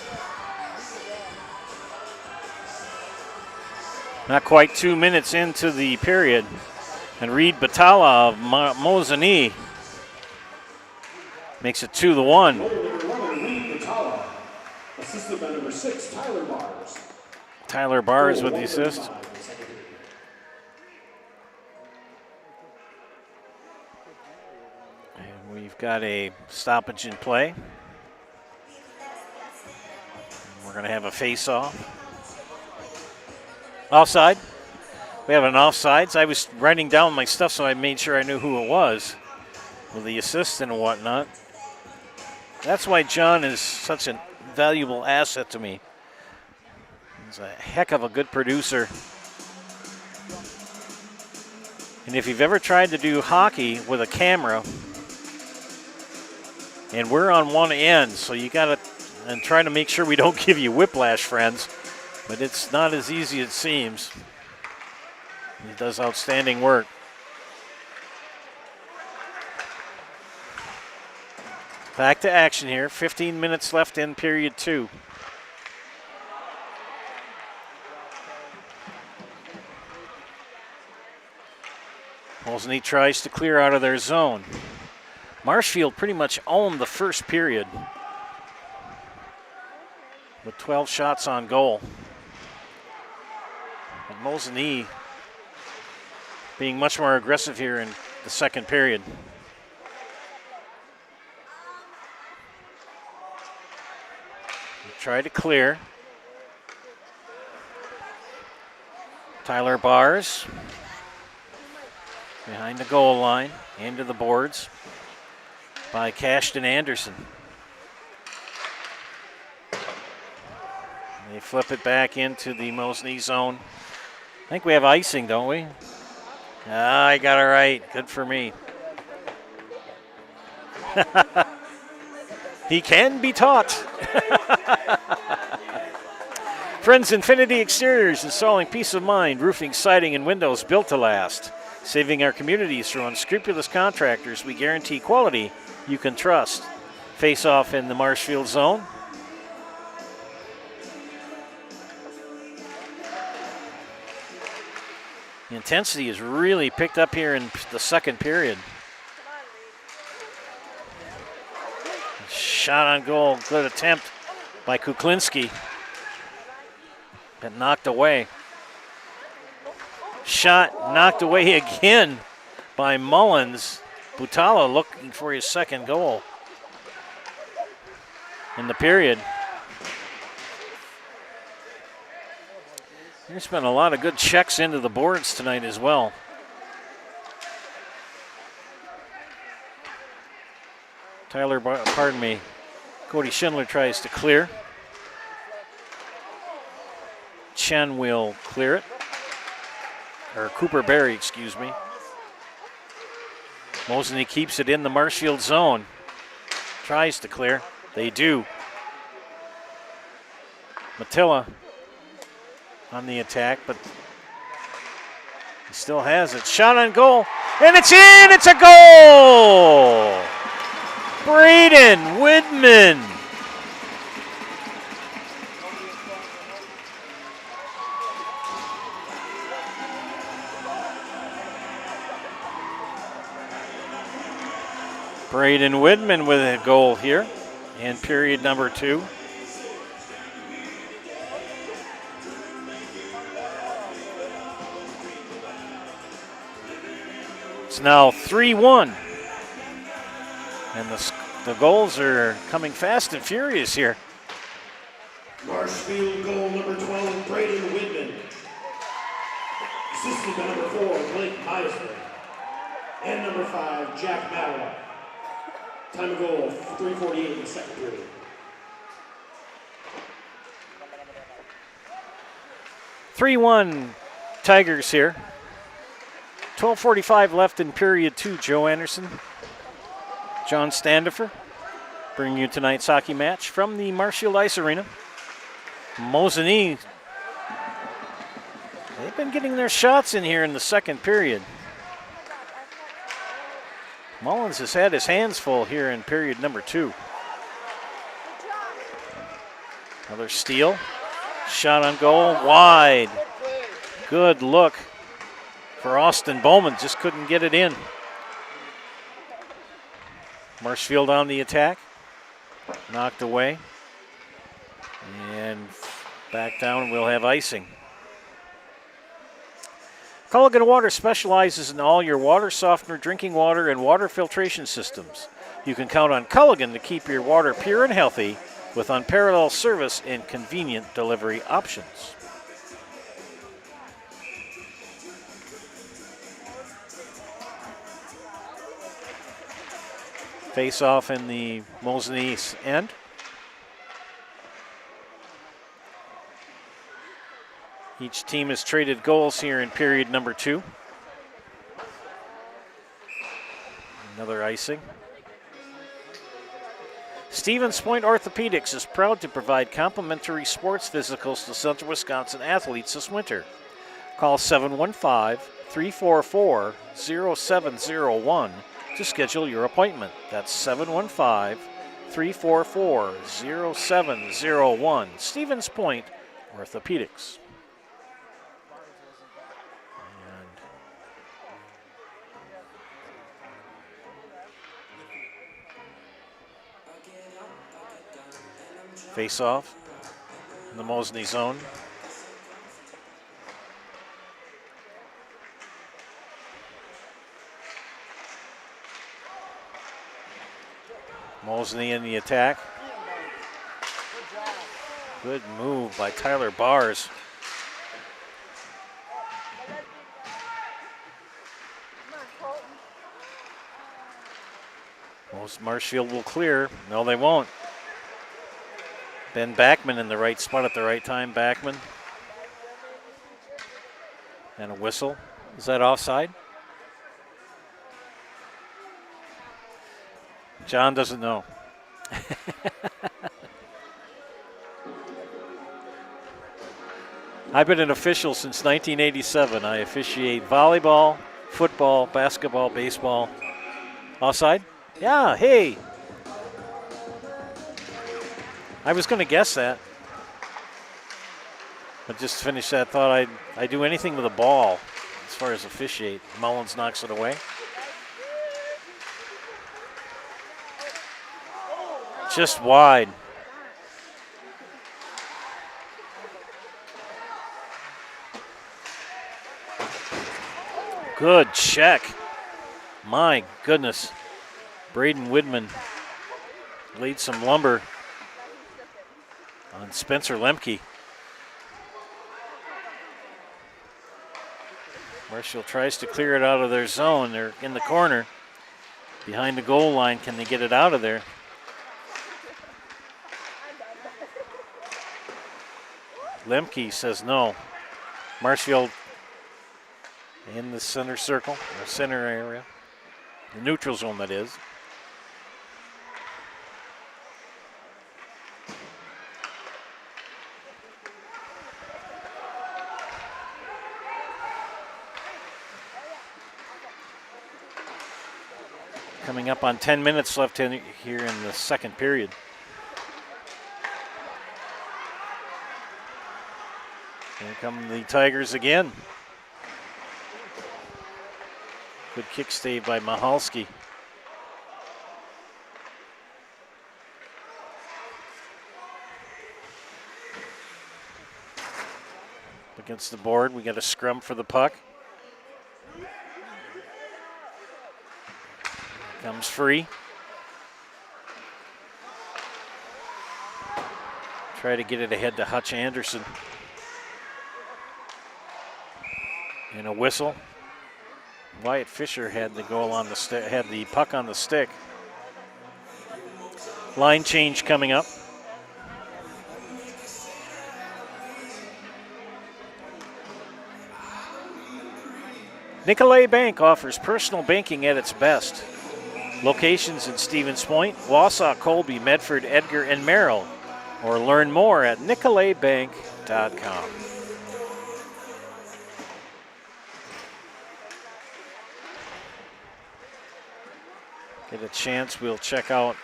Speaker 1: Not quite 2 minutes into the period. And Reed Batala of Mosinee makes it 2-1.
Speaker 2: Assisted by number 6, Tyler Bars.
Speaker 1: Tyler Bars with the assist. And we've got a stoppage in play. We're going to have a face-off. Offside. We have an offsides. I was writing down my stuff so I made sure I knew who it was with the assist and whatnot. That's why John is such a valuable asset to me. He's a heck of a good producer. And if you've ever tried to do hockey with a camera, and we're on one end, so you got to and trying to make sure we don't give you whiplash, friends. But it's not as easy as it seems. He does outstanding work. Back to action here. 15 minutes left in period 2. Mosinee tries to clear out of their zone. Marshfield pretty much owned the first period with 12 shots on goal. And Mosinee being much more aggressive here in the second period. Try to clear. Tyler Bars behind the goal line, into the boards by Cashton Anderson. They flip it back into the Mosinee zone. I think we have icing, don't we? I got it right. Good for me. He can be taught. Friends Infinity Exteriors, installing peace of mind, roofing, siding, and windows built to last. Saving our communities through unscrupulous contractors, we guarantee quality you can trust. Face off in the Marshfield zone. The intensity is really picked up here in the second period. Shot on goal, good attempt by Kuklinski, but knocked away. Shot knocked away again by Mullins. Butala looking for his second goal in the period. There's been a lot of good checks into the boards tonight as well. Cody Schindler tries to clear. Chen will clear it. Or Cooper Berry, excuse me. Mosinee keeps it in the Marshfield zone. Tries to clear. They do. Matilla on the attack, but he still has it. Shot on goal, and it's in! It's a goal! Braden Widman. Braden Widman with a goal here in period number 2. It's now 3-1. And the goals are coming fast and furious here.
Speaker 2: Marshfield goal number 12, Braden Widman. Assistant to number 4, Blake Meisner. And number 5, Jack Matlock. Time of goal, 3:48 in the second period.
Speaker 1: (3-1) Tigers here. 12:45 left in period 2. Joe Anderson, John Standifer, bringing you tonight's hockey match from the Marshfield Ice Arena. Mosinee, they've been getting their shots in here in the second period. Mullins has had his hands full here in period number 2. Another steal. Shot on goal, wide. Good look for Austin Bowman, just couldn't get it in. Marshfield on the attack. Knocked away. And back down, we'll have icing. Culligan Water specializes in all your water softener, drinking water, and water filtration systems. You can count on Culligan to keep your water pure and healthy with unparalleled service and convenient delivery options. Face off in the Mosinee end. Each team has traded goals here in period number 2. Another icing. Stevens Point Orthopedics is proud to provide complimentary sports physicals to Central Wisconsin athletes this winter. Call 715-344-0701 to schedule your appointment. That's 715-344-0701. Stevens Point Orthopedics. Face off in the Mosinee zone. Mosinee in the attack. Good move by Tyler Bars. Marshfield will clear. No, they won't. Ben Backman in the right spot at the right time. Backman. And a whistle. Is that offside? John doesn't know. I've been an official since 1987. I officiate volleyball, football, basketball, baseball. Offside? Yeah, hey. I was going to guess that. But just to finish that thought, I'd do anything with a ball as far as officiate. Mullins knocks it away. Just wide. Good check. My goodness. Braden Widman laid some lumber on Spencer Lemke. Marshfield tries to clear it out of their zone. They're in the corner behind the goal line. Can they get it out of there? Lemke says no. Marshfield in the center circle, or center area, the neutral zone that is. Coming up on 10 minutes left here in the second period. Here come the Tigers again. Good kick stave by Mahalski. Against the board, we got a scrum for the puck. Comes free. Try to get it ahead to Hutch Anderson. And a whistle. Wyatt Fisher had the goal on the had the puck on the stick. Line change coming up. Nicolay Bank offers personal banking at its best. Locations in Stevens Point, Wausau, Colby, Medford, Edgar, and Merrill. Or learn more at nicolaybank.com. Get a chance, we'll check out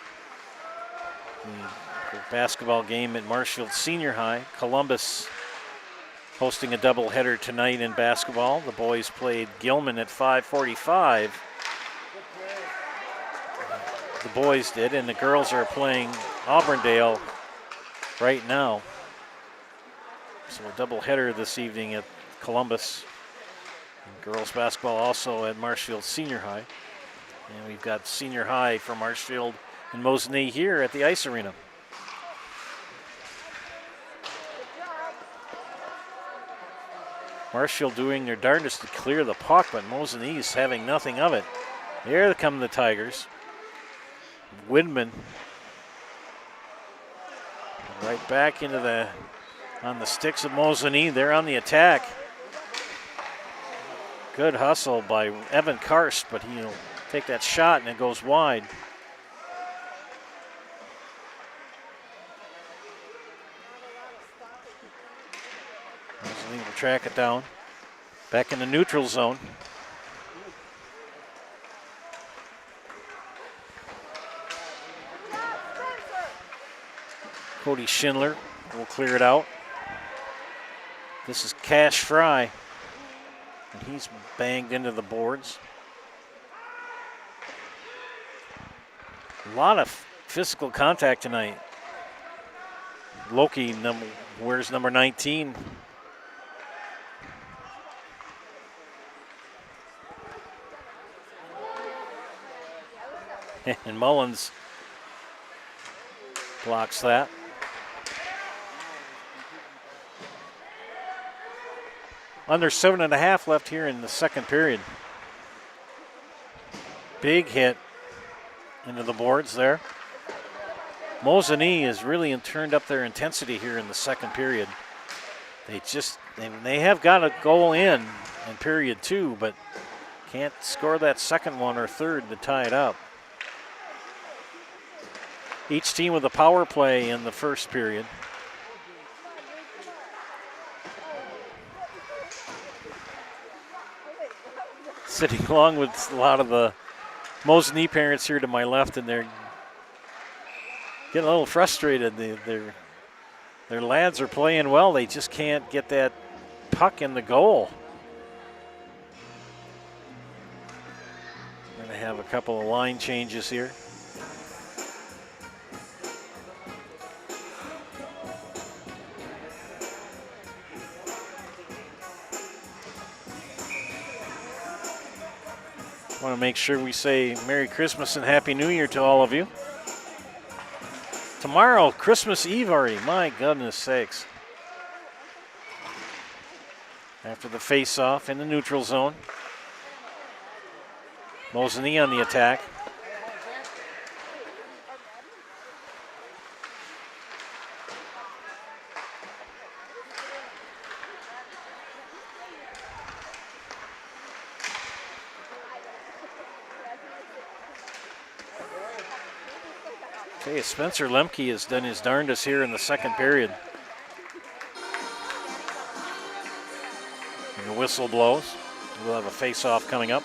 Speaker 1: the basketball game at Marshfield Senior High. Columbus hosting a doubleheader tonight in basketball. The boys played Gilman at 5:45. The boys did, and the girls are playing Auburndale right now. So a doubleheader this evening at Columbus. And girls basketball also at Marshfield Senior High. And we've got Senior High for Marshfield and Mosinee here at the Ice Arena. Marshfield doing their darndest to clear the puck, but Mosinee's having nothing of it. Here come the Tigers. Widman right back into on the sticks of Mosinee. They're on the attack. Good hustle by Evan Karst, but he'll take that shot and it goes wide. Mosinee will track it down. Back in the neutral zone. Cody Schindler will clear it out. This is Cash Fry, and he's banged into the boards. A lot of physical contact tonight. Loki wears number 19. And Mullins blocks that. Under 7.5 left here in the second period. Big hit into the boards there. Mosinee has really turned up their intensity here in the second period. They have got a goal in period 2, but can't score that second one or third to tie it up. Each team with a power play in the first period. Sitting along with a lot of the Mosinee parents here to my left, and they're getting a little frustrated. Their lads are playing well. They just can't get that puck in the goal. We're going to have a couple of line changes here. I want to make sure we say Merry Christmas and Happy New Year to all of you. Tomorrow, Christmas Eve already. My goodness sakes. After the face-off in the neutral zone. Mosinee on the attack. Okay, Spencer Lemke has done his darndest here in the second period. And the whistle blows. We'll have a face-off coming up.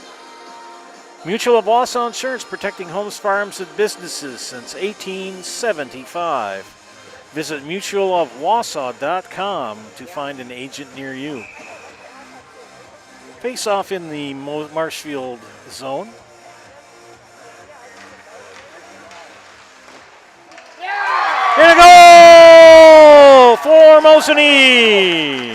Speaker 1: Mutual of Wausau Insurance, protecting homes, farms, and businesses since 1875. Visit mutualofwausau.com to find an agent near you. Face-off in the Marshfield zone. And a goal for Mosinee.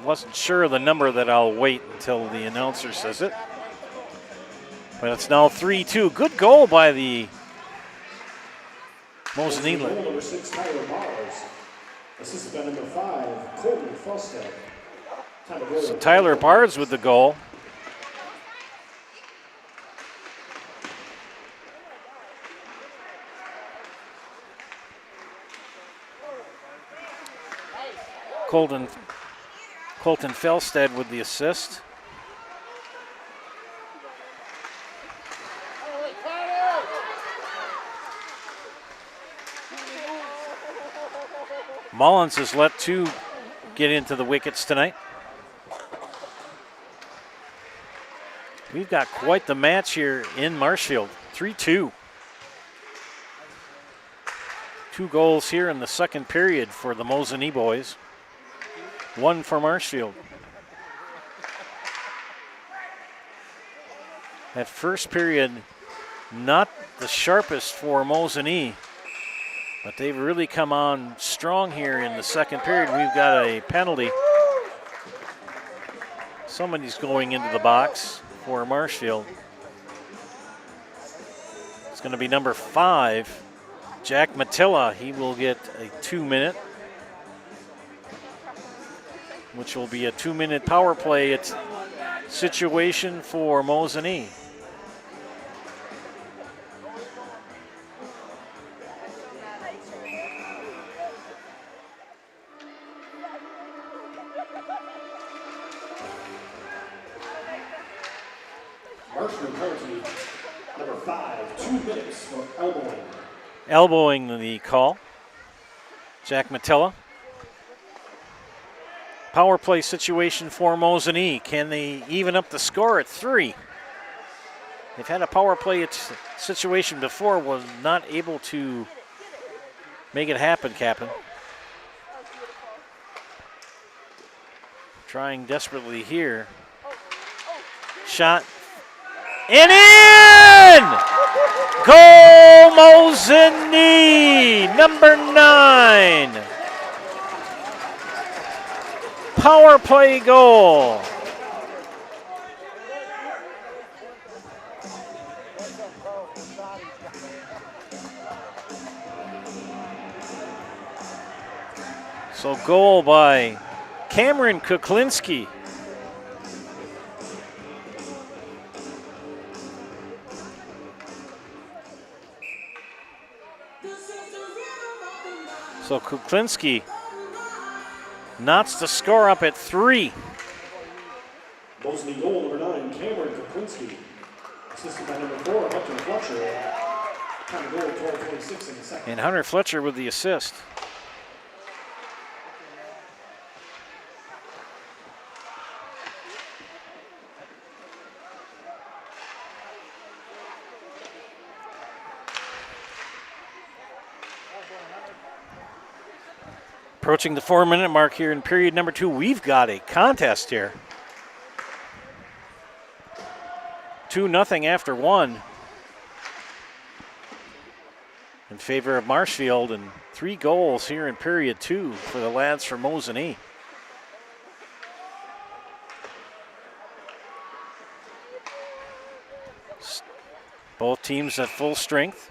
Speaker 1: Wasn't sure of the number that I'll wait until the announcer says it. But it's now 3-2. Good goal by the Mosinee.
Speaker 2: Goal number 6, Tyler Bars. Assisted by number 5, Colton Felstead.
Speaker 1: So Tyler Bars with the goal. Colton Felstead with the assist. Mullins has let 2 get into the wickets tonight. We've got quite the match here in Marshfield. 3-2. 2 goals here in the second period for the Mosinee boys. 1 for Marshfield. That first period, not the sharpest for Mosinee, but they've really come on strong here in the second period. We've got a penalty. Somebody's going into the box for Marshfield. It's going to be number 5, Jack Matilla. He will get a 2-minute, which will be a 2-minute power play situation for Mosinee.
Speaker 2: Marshfield penalty, number 5, 2 minutes for elbowing.
Speaker 1: Elbowing the call. Jack Matilla. Power play situation for Mosinee. Can they even up the score at 3? They've had a power play situation before, was not able to make it happen, Captain. Trying desperately here. Shot. And in! Goal Mosinee, number 9. power play goal. So goal by Cameron Kuklinski. So Kuklinski knots the score up at 3.
Speaker 2: Mosinee goal number 9, Cameron Kuklinski. Assisted by number 4, Hunter Fletcher. Time of goal 12:26 in the second.
Speaker 1: And Hunter Fletcher with the assist. Approaching the 4-minute mark here in period number 2. We've got a contest here. 2-0 after 1 in favor of Marshfield, and 3 goals here in period 2 for the lads from Mosinee. Both teams at full strength.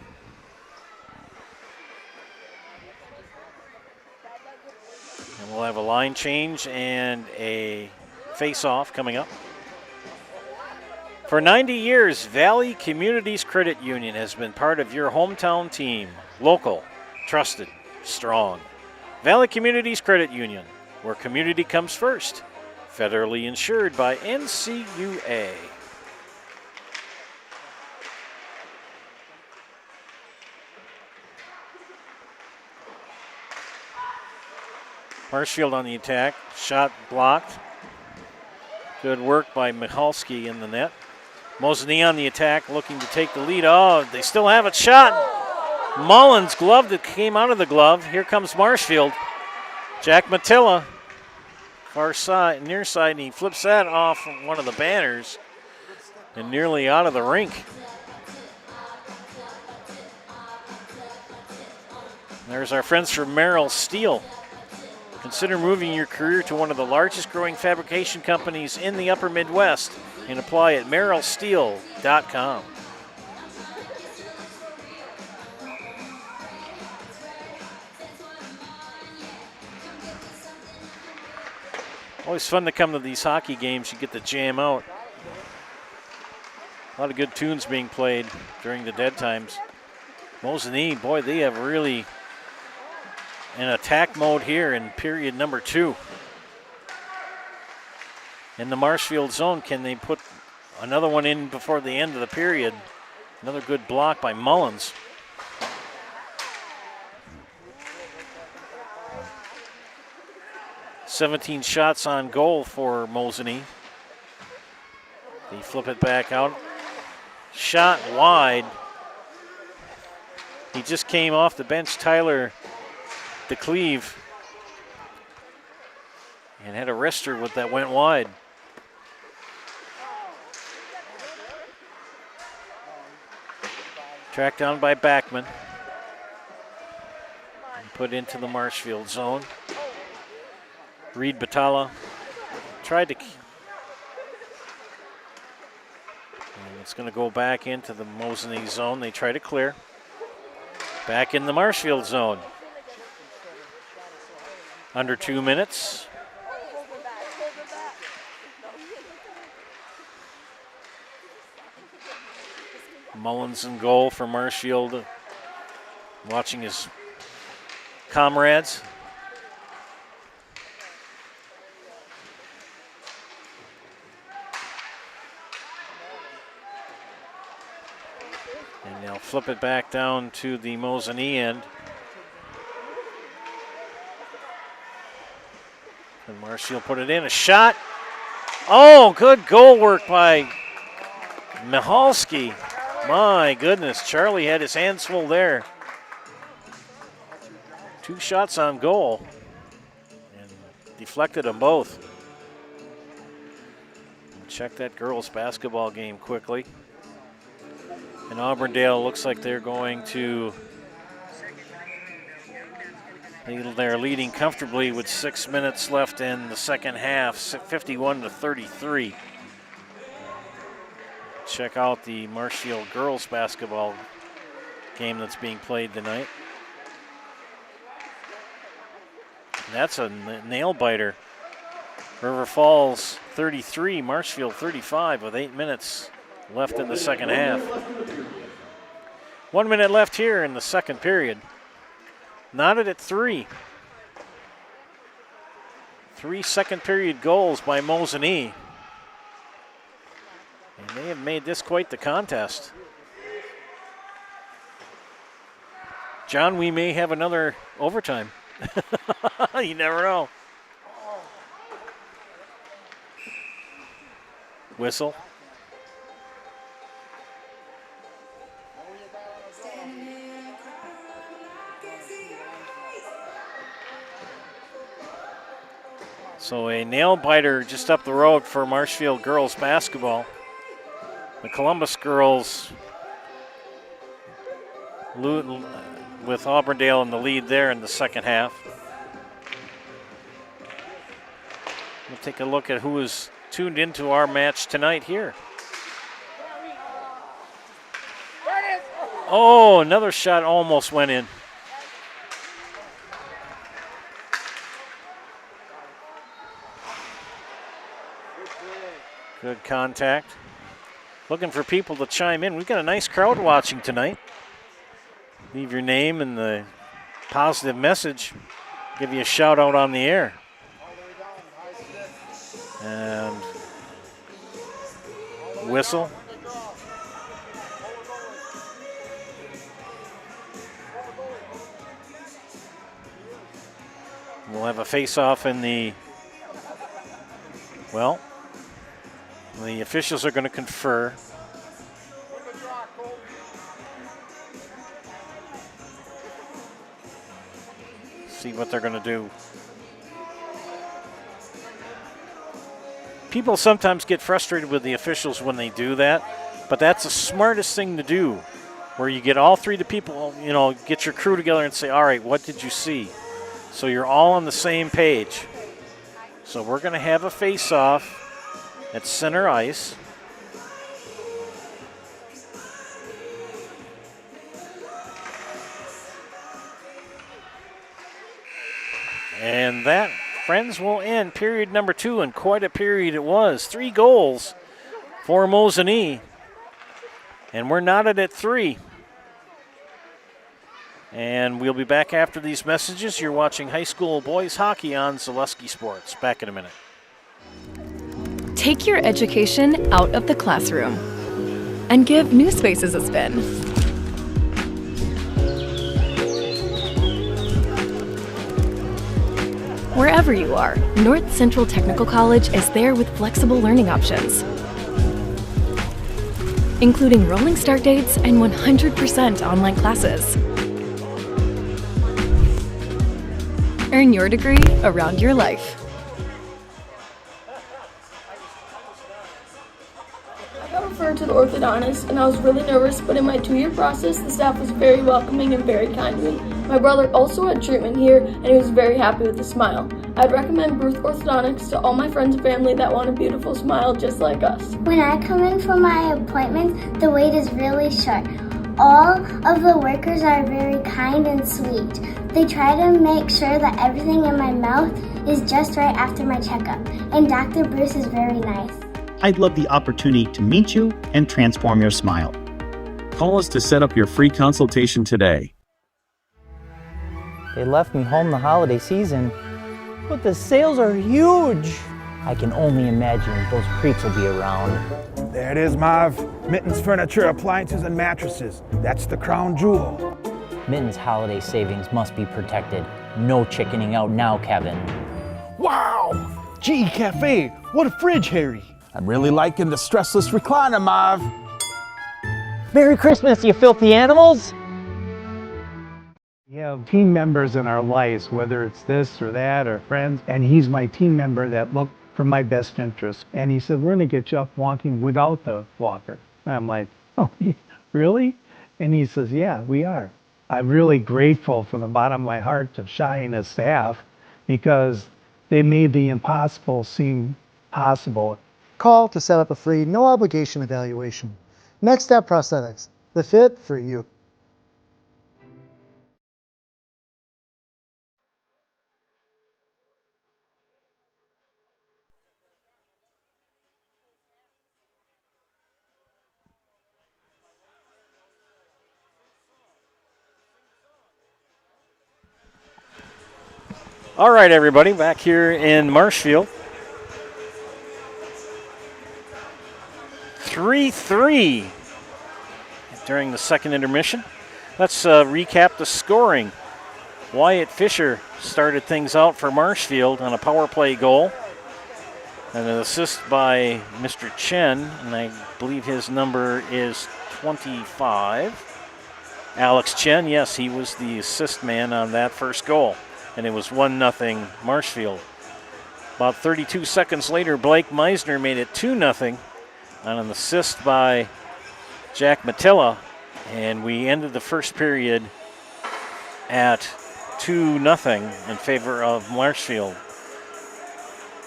Speaker 1: And we'll have a line change and a face-off coming up. For 90 years, Valley Communities Credit Union has been part of your hometown team. Local, trusted, strong. Valley Communities Credit Union, where community comes first. Federally insured by NCUA. Marshfield on the attack, shot blocked. Good work by Michalski in the net. Mosinee on the attack, looking to take the lead. Oh, they still have it. Shot. Mullins glove that came out of the glove. Here comes Marshfield. Jack Matilla, far side, near side, and he flips that off one of the banners and nearly out of the rink. There's our friends from Merrill Steel. Consider moving your career to one of the largest growing fabrication companies in the upper Midwest and apply at merrillsteel.com. Always fun to come to these hockey games. You get to jam out. A lot of good tunes being played during the dead times. Mosinee, boy, they have really in attack mode here in period number 2. In the Marshfield zone, can they put another one in before the end of the period? Another good block by Mullins. "17 shots on goal for Mosinee. They flip it back out. Shot wide. He just came off the bench, Tyler DeCleve, and had a wrister with that went wide. Tracked down by Backman. And put into the Marshfield zone. Reed Batala tried to. And it's going to go back into the Mosinee zone. They try to clear. Back in the Marshfield zone. Under 2 minutes. Mullins in goal for Marshfield, watching his comrades. And they'll flip it back down to the Mosinee end. And Marshfield put it in. A shot. Oh, good goal work by Michalski. My goodness, Charlie had his hands full there. 2 shots on goal and deflected them both. Check that girls basketball game quickly. And Auburndale looks like they're going to They're leading comfortably with 6 minutes left in the second half, 51-33. Check out the Marshfield girls basketball game that's being played tonight. That's a nail biter. River Falls 33, Marshfield 35 with 8 minutes left in the second half. 1 minute left here in the second period. Knotted at 3. 3 second period goals by Mosinee. And they have made this quite the contest. John, we may have another overtime. You never know. Whistle. So a nail biter just up the road for Marshfield girls basketball. The Columbus girls with Auburndale in the lead there in the second half. We'll take a look at who is tuned into our match tonight here. Oh, another shot almost went in. Good contact. Looking for people to chime in. We've got a nice crowd watching tonight. Leave your name and the positive message. Give you a shout out on the air. And whistle. We'll have a face-off in the, well, the officials are going to confer. See what they're going to do. People sometimes get frustrated with the officials when they do that, but that's the smartest thing to do, where you get all three of the people, you know, get your crew together and say, all right, what did you see? So you're all on the same page. So we're going to have a face-off at center ice. And that, friends, will end period number 2, and quite a period it was. 3 goals for Mosinee. And we're knotted at 3. And we'll be back after these messages. You're watching high school boys hockey on Zaleski Sports. Back in a minute.
Speaker 13: Take your education out of the classroom and give New Spaces a spin. Wherever you are, North Central Technical College is there with flexible learning options, including rolling start dates and 100% online classes. Earn your degree around your life.
Speaker 14: I got referred to the orthodontist and I was really nervous, but in my 2-year process, the staff was very welcoming and very kind to me. My brother also had treatment here and he was very happy with the smile. I'd recommend Bruce Orthodontics to all my friends and family that want a beautiful smile just like us.
Speaker 15: When I come in for my appointments, the wait is really short. All of the workers are very kind and sweet. They try to make sure that everything in my mouth is just right after my checkup, and Dr. Bruce is very nice.
Speaker 16: I'd love the opportunity to meet you and transform your smile.
Speaker 4: Call us to set up your free consultation today.
Speaker 17: They left me home the holiday season, but the sales are huge. I can only imagine those creeps will be around.
Speaker 18: There it is, Marv. Mittens Furniture, Appliances, and Mattresses. That's the crown jewel.
Speaker 17: Mittens' holiday savings must be protected. No chickening out now, Kevin.
Speaker 18: Wow! Gee, Cafe, what a fridge, Harry. I'm really liking the stressless recliner, Marv.
Speaker 17: Merry Christmas, you filthy animals!
Speaker 19: We have team members in our lives, whether it's this or that or friends, and he's my team member that looked for my best interest. And he said, we're going to get you up walking without the walker. And I'm like, oh, really? And he says, yeah, we are. I'm really grateful from the bottom of my heart to Shine and staff because they made the impossible seem possible.
Speaker 20: Call to set up a free, no obligation evaluation. Next Step Prosthetics, the fit for you.
Speaker 1: All right, everybody, back here in Marshfield. 3-3 during the second intermission. Let's recap the scoring. Wyatt Fisher started things out for Marshfield on a power play goal. And an assist by Mr. Chen, and I believe his number is 25. Alex Chen, yes, he was the assist man on that first goal. And it was 1-0 Marshfield. About 32 seconds later, Blake Meisner made it 2-0 on an assist by Jack Matilla. And we ended the first period at 2-0 in favor of Marshfield.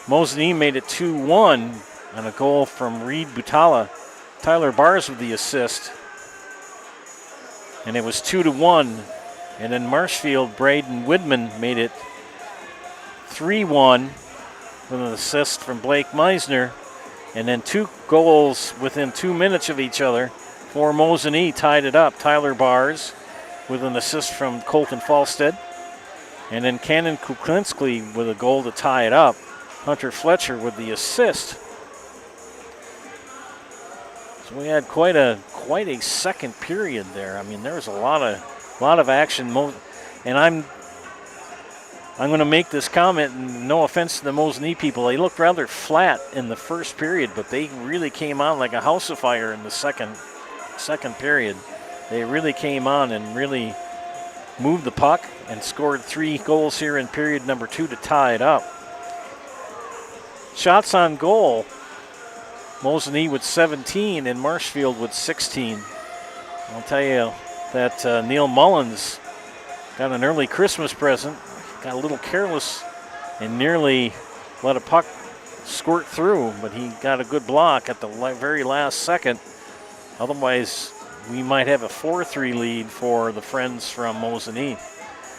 Speaker 1: Mosinee made it 2-1 on a goal from Reed Butala. Tyler Bars with the assist. And it was 2-1. And then Marshfield, Braden Widman made it 3-1 with an assist from Blake Meisner. And then 2 goals within 2 minutes of each other for Mosinee tied it up. Tyler Bars with an assist from Colton Falstead. And then Cannon Kuklinski with a goal to tie it up. Hunter Fletcher with the assist. So we had quite a second period there. I mean, there was a lot of action. And I'm going to make this comment, and no offense to the Mosinee people. They looked rather flat in the first period, but they really came on like a house of fire in the second period. They really came on and really moved the puck and scored 3 goals here in period number 2 to tie it up. Shots on goal, Mosinee with 17 and Marshfield with 16. I'll tell you that Neil Mullins got an early Christmas present, got a little careless and nearly let a puck squirt through, but he got a good block at the very last second. Otherwise, we might have a 4-3 lead for the friends from Mosinee.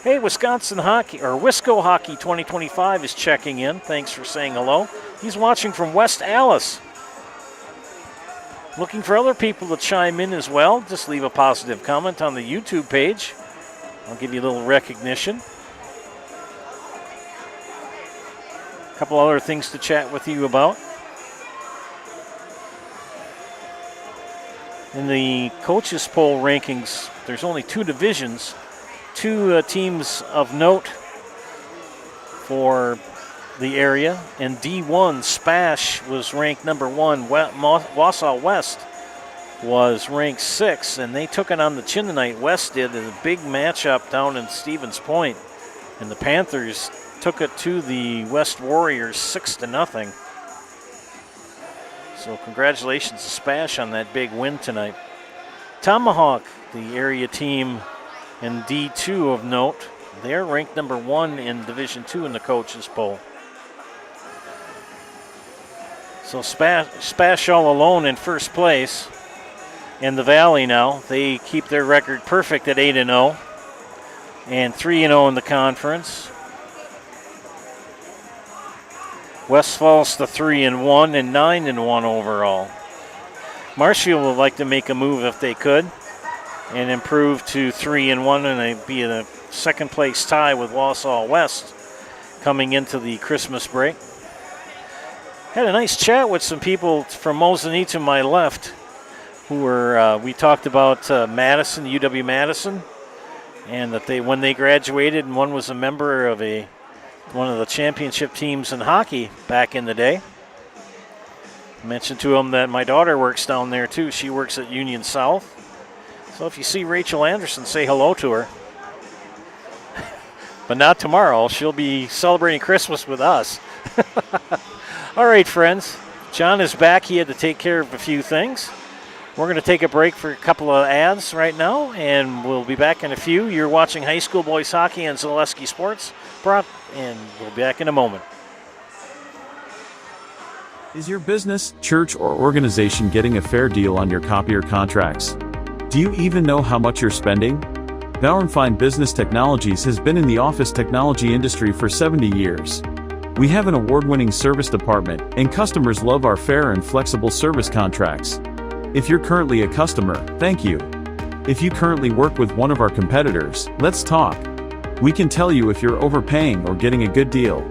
Speaker 1: Hey, Wisconsin Hockey, or Wisco Hockey 2025 is checking in. Thanks for saying hello. He's watching from West Allis. Looking for other people to chime in as well. Just leave a positive comment on the YouTube page. I'll give you a little recognition. A couple other things to chat with you about. In the coaches poll rankings, there's only 2 divisions, 2 teams of note for the area. And D1, Spash was ranked number 1. Wausau West was ranked 6, and they took it on the chin tonight. West did in a big matchup down in Stevens Point, and the Panthers took it to the West Warriors 6-0. So congratulations to Spash on that big win tonight. Tomahawk, the area team in D2 of note, they're ranked number 1 in Division 2 in the coaches poll. So Spash all alone in first place in the Valley now. They keep their record perfect at 8-0 and 3-0 in the conference. West falls to 3-1 and 9-1 overall. Marshfield would like to make a move if they could and improve to 3-1, and they'd be in a second place tie with Wausau West coming into the Christmas break. Had a nice chat with some people from Mosinee to my left who were, we talked about Madison, UW Madison, and that when they graduated, and one was a member of one of the championship teams in hockey back in the day. I mentioned to them that my daughter works down there too. She works at Union South. So if you see Rachel Anderson, say hello to her. But not tomorrow. She'll be celebrating Christmas with us. All right, friends. John is back. He had to take care of a few things. We're going to take a break for a couple of ads right now, and we'll be back in a few. You're watching high school boys hockey on Zaleski Sports, and we'll be back in a moment.
Speaker 4: Is your business, church, or organization getting a fair deal on your copier contracts? Do you even know how much you're spending? Bauer & Fine Business Technologies has been in the office technology industry for 70 years. We have an award-winning service department, and customers love our fair and flexible service contracts. If you're currently a customer, thank you. If you currently work with one of our competitors, let's talk. We can tell you if you're overpaying or getting a good deal.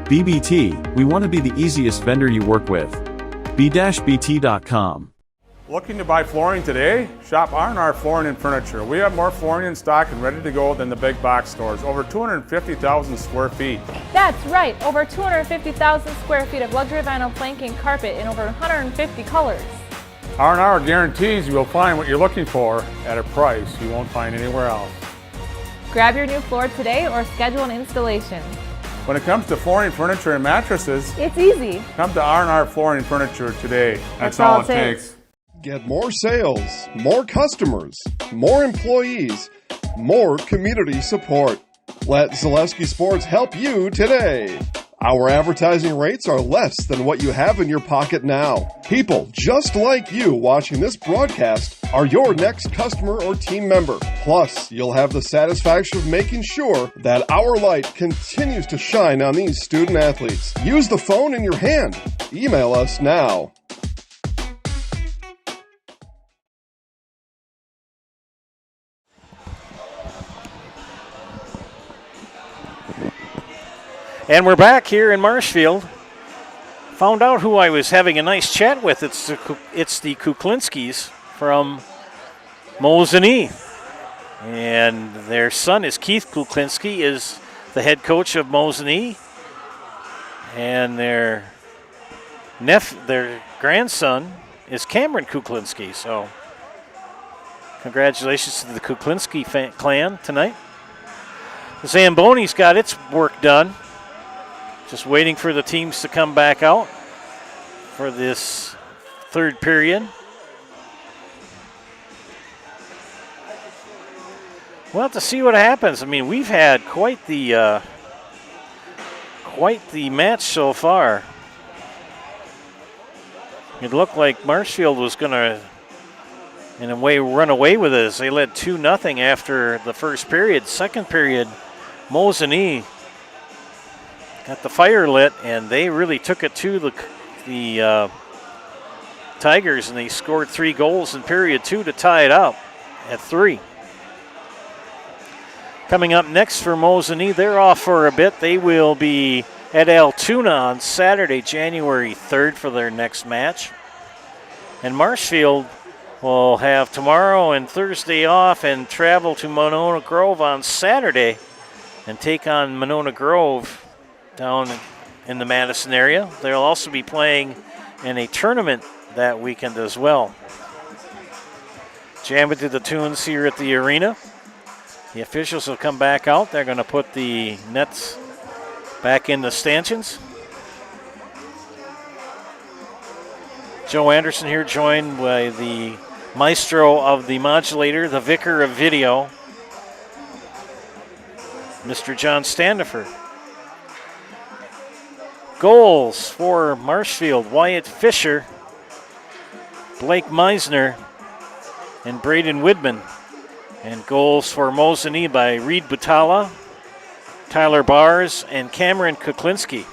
Speaker 4: BBT, we want to be the easiest vendor you work with. b-bt.com.
Speaker 5: Looking to buy flooring today? Shop R&R Flooring and Furniture. We have more flooring in stock and ready to go than the big box stores. Over 250,000 square feet.
Speaker 6: That's right, over 250,000 square feet of luxury vinyl planking carpet in over 150 colors.
Speaker 5: R&R guarantees you will find what you're looking for at a price you won't find anywhere else.
Speaker 6: Grab your new floor today or schedule an installation.
Speaker 5: When it comes to flooring, furniture, and mattresses,
Speaker 6: it's easy.
Speaker 5: Come to R&R Flooring and Furniture today. That's all it takes.
Speaker 7: Get more sales, more customers, more employees, more community support. Let Zaleski Sports help you today. Our advertising rates are less than what you have in your pocket now. People just like you watching this broadcast are your next customer or team member. Plus, you'll have the satisfaction of making sure that our light continues to shine on these student athletes. Use the phone in your hand. Email us now.
Speaker 1: And we're back here in Marshfield. Found out who I was having a nice chat with. It's the Kuklinskis from Mosinee. And their son is Keith Kuklinski, is the head coach of Mosinee. And their grandson is Cameron Kuklinski. So congratulations to the Kuklinski clan tonight. The Zamboni's got its work done. Just waiting for the teams to come back out for this third period. We'll have to see what happens. I mean, we've had quite the match so far. It looked like Marshfield was going to, in a way, run away with this. They led 2-0 after the first period. Second period, Mosinee got the fire lit, and they really took it to the Tigers, and they scored 3 goals in period 2 to tie it up at 3. Coming up next for Mosinee, they're off for a bit. They will be at Altoona on Saturday, January 3rd for their next match. And Marshfield will have tomorrow and Thursday off and travel to Monona Grove on Saturday and take on Monona Grove down in the Madison area. They'll also be playing in a tournament that weekend as well. Jam it to the tunes here at the arena. The officials have come back out. They're going to put the nets back in the stanchions. Joe Anderson here, joined by the maestro of the modulator, the vicar of video, Mr. John Standifer. Goals for Marshfield: Wyatt Fisher, Blake Meisner, and Braden Widman. And goals for Mosinee by Reed Butala, Tyler Bars, and Cameron Kuklinski.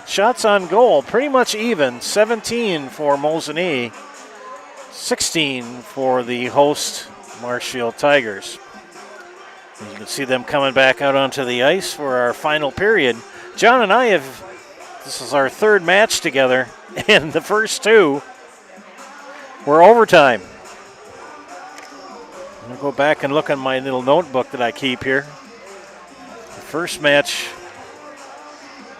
Speaker 1: Shots on goal, pretty much even. 17 for Mosinee, 16 for the host Marshfield Tigers. And you can see them coming back out onto the ice for our final period. John and I this is our third match together, and the first 2 were overtime. I'm going to go back and look on my little notebook that I keep here. The first match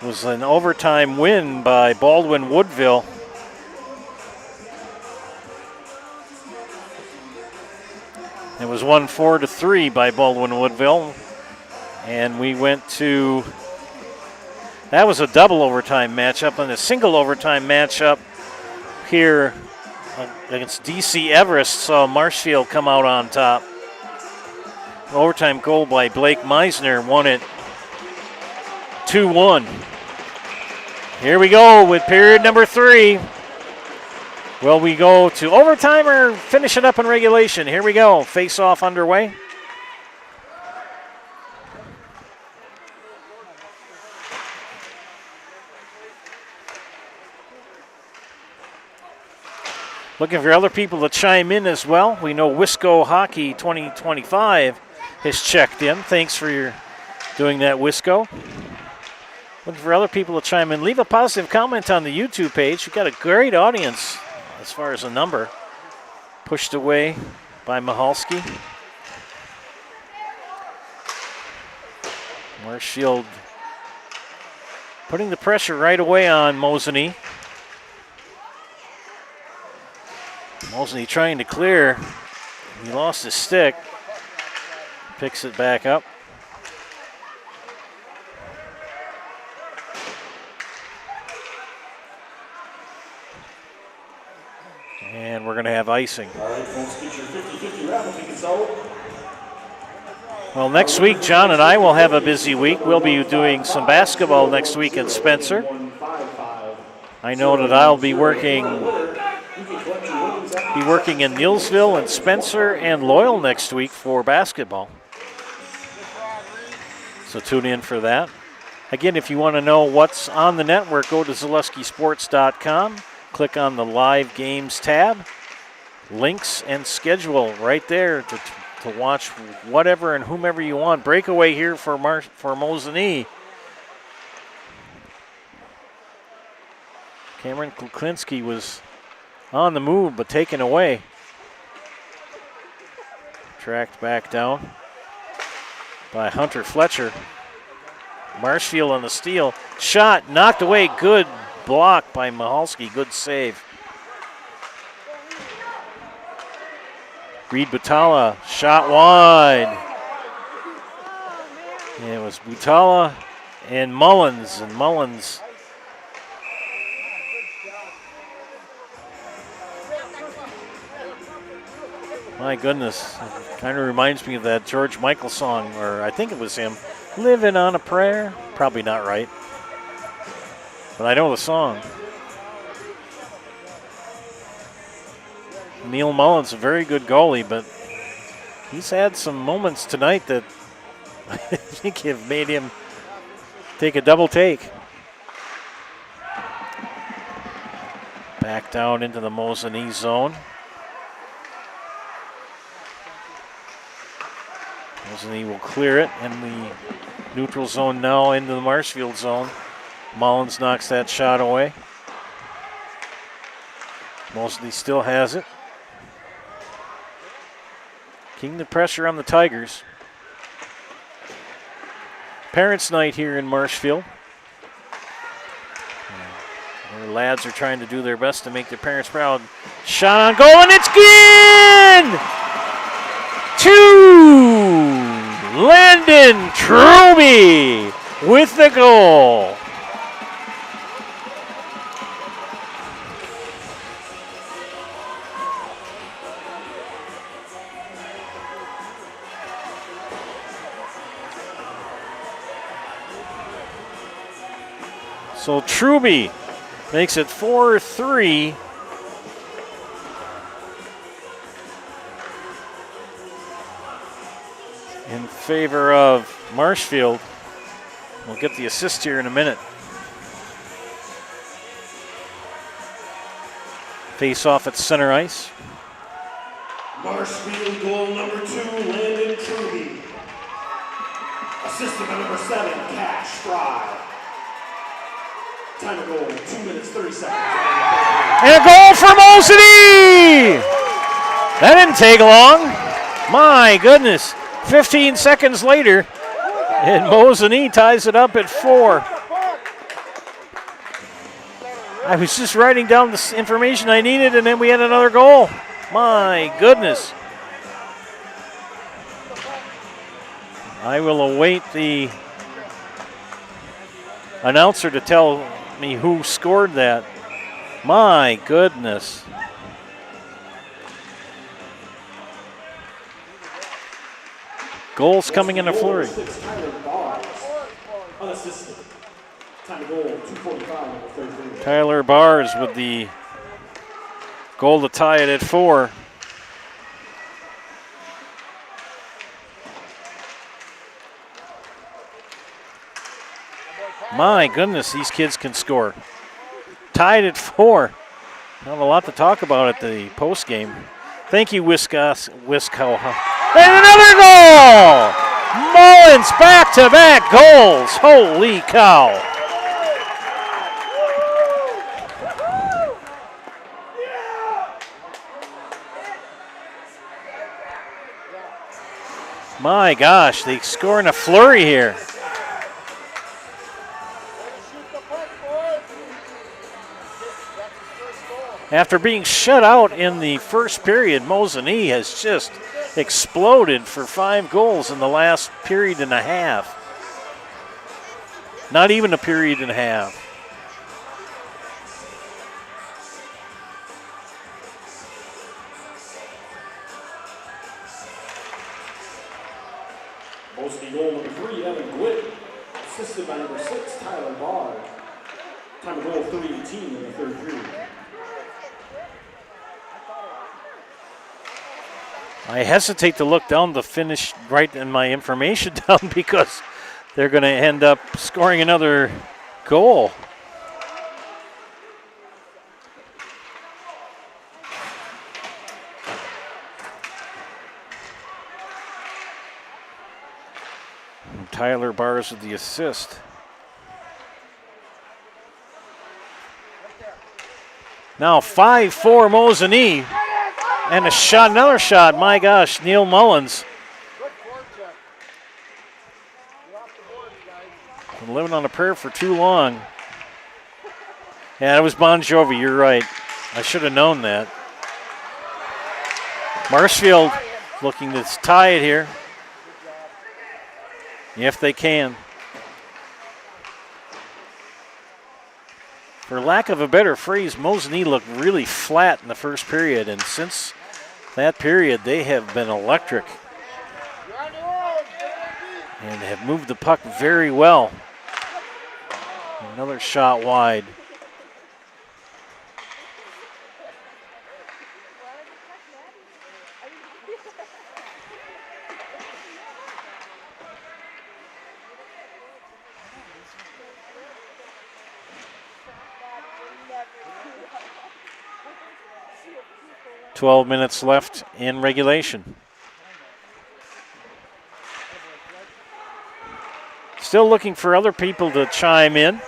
Speaker 1: was an overtime win by Baldwin Woodville. It was won 4-3 by Baldwin Woodville. And we went to, that was a double overtime matchup, and a single overtime matchup here against DC Everest saw Marshfield come out on top. Overtime goal by Blake Meisner won it 2-1. Here we go with period number 3. Will we go to overtime or finish it up in regulation? Here we go. Face-off underway. Looking for other people to chime in as well. We know Wisco Hockey 2025 has checked in. Thanks for doing that, Wisco. Looking for other people to chime in. Leave a positive comment on the YouTube page. We've got a great audience as far as the number. Pushed away by Mihalski. Marshfield putting the pressure right away on Mosinee. Mosinee trying to clear. He lost his stick. Picks it back up. And we're going to have icing.
Speaker 2: All right, folks, get your 50-50 raffle tickets out.
Speaker 1: Well, next week, John and I will have a busy week. We'll be doing some basketball next week in Spencer. I know that I'll be working in Neillsville and Spencer and Loyal next week for basketball. So tune in for that. Again, if you want to know what's on the network, go to ZaleskiSports.com. Click on the Live Games tab. Links and schedule right there to watch whatever and whomever you want. Breakaway here for Mosinee. Cameron Kuklinski was on the move, but taken away. Tracked back down by Hunter Fletcher. Marshfield on the steal. Shot knocked away. Good block by Mihalski. Good save. Reed Butala shot wide. And it was Butala and Mullins. And Mullins my goodness, kind of reminds me of that George Michael song, or I think it was him, Living on a Prayer. Probably not right, but I know the song. Neil Mullins, a very good goalie, but he's had some moments tonight that I think have made him take a double take. Back down into the Mosinee zone. Mosinee will clear it in the neutral zone now into the Marshfield zone. Mullins knocks that shot away. Mosinee still has it. Keeping the pressure on the Tigers. Parents' night here in Marshfield. Their lads are trying to do their best to make their parents proud. Shot on goal, and it's in! 2! Landon Truby with the goal. So Truby makes it 4-3. In favor of Marshfield. We'll get the assist here in a minute. Face off at center ice.
Speaker 2: Marshfield goal number 2, Landon Truby. Assisted by number 7, Cash Fry. Time of goal, 2 minutes, 30 seconds.
Speaker 1: And a goal for Mosinee! That didn't take long. My goodness. 15 seconds later, and Mosinee ties it up at 4. I was just writing down the information I needed, and then we had another goal. My goodness. I will await the announcer to tell me who scored that. My goodness. Goals coming in a flurry.
Speaker 2: Unassisted. Time of goal, 2:45 in the third period.
Speaker 1: Tyler Bars with the goal to tie it at 4. My goodness, these kids can score. Tied at 4. Not a lot to talk about at the post game. Thank you, Wisco. And another goal! Mullins back-to-back goals. Holy cow. My gosh, they score in a flurry here. After being shut out in the first period, Mosinee has just exploded for 5 goals in the last period and a half. Not even a period and a half.
Speaker 2: Mosinee goal number 3, Evan Gwitt. Assisted by number 6, Tyler Barr. Time of goal, 3:18 in the third period.
Speaker 1: I hesitate to look down the finish right in my information down because they're going to end up scoring another goal. And Tyler Bars with the assist. Now 5-4 Mosinee. And a shot, another shot. My gosh, Neil Mullins. Been living on a prayer for too long. Yeah, it was Bon Jovi, you're right. I should have known that. Marshfield looking to tie it here. If they can. For lack of a better phrase, Mosinee looked really flat in the first period, and since that period, they have been electric and have moved the puck very well. Another shot wide. .12 minutes left in regulation. Still looking for other people to chime in.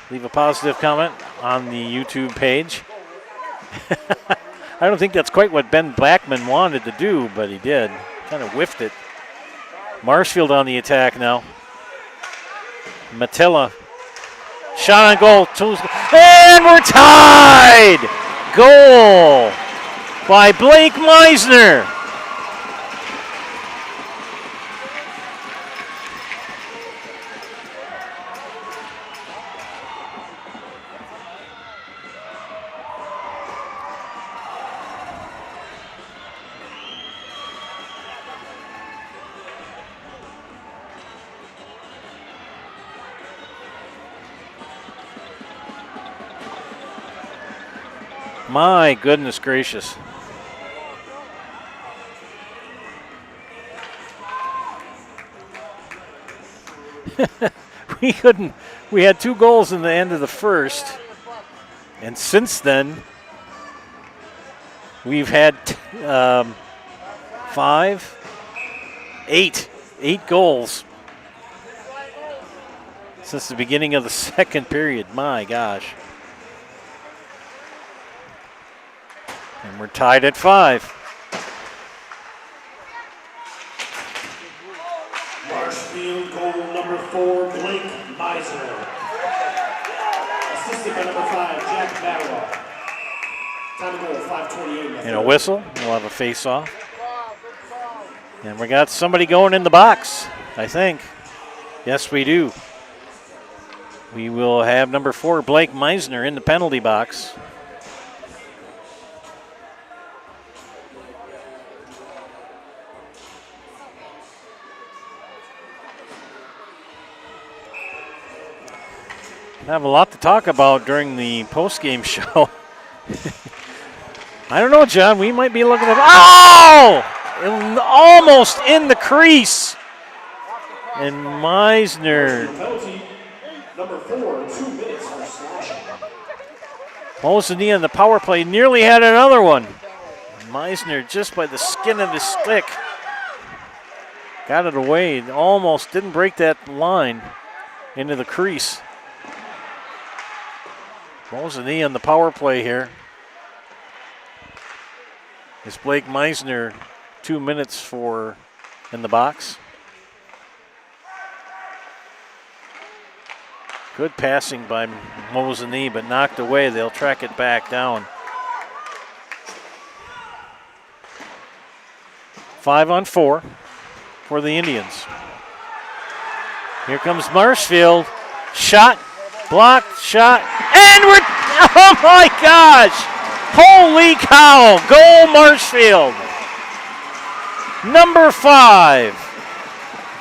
Speaker 1: Leave a positive comment on the YouTube page. I don't think that's quite what Ben Blackman wanted to do, but he did. Kind of whiffed it. Marshfield on the attack now. Matilla. Shot on goal. And we're tied! Goal by Blake Meisner. My goodness gracious. We had 2 goals in the end of the first, and since then we've had 8 goals since the beginning of the second period. My gosh. And we're tied at 5.
Speaker 2: Marshfield goal number 4, Blake Meisner. Assisted by number 5, Jack Maddow. Time of goal, 5:28.
Speaker 1: And a whistle. We'll have a face-off. And we got somebody going in the box, I think. Yes, we do. We will have number 4, Blake Meisner, in the penalty box. have a lot to talk about during the post-game show. I don't know, John. We might be looking at. Oh! Almost in the crease. And Meisner.
Speaker 2: Penalty number 4, 2 minutes for slashing.
Speaker 1: Mosinee on the power play nearly had another one. Meisner just by the skin of his stick got it away. Almost didn't break that line into the crease. Mosinee on the power play here. It's Blake Meisner, 2 minutes for in the box. Good passing by Mosinee, but knocked away. They'll track it back down. 5-on-4 for the Indians. Here comes Marshfield. Shot, blocked, shot, and we're, oh my gosh! Holy cow, goal Marshfield. Number 5,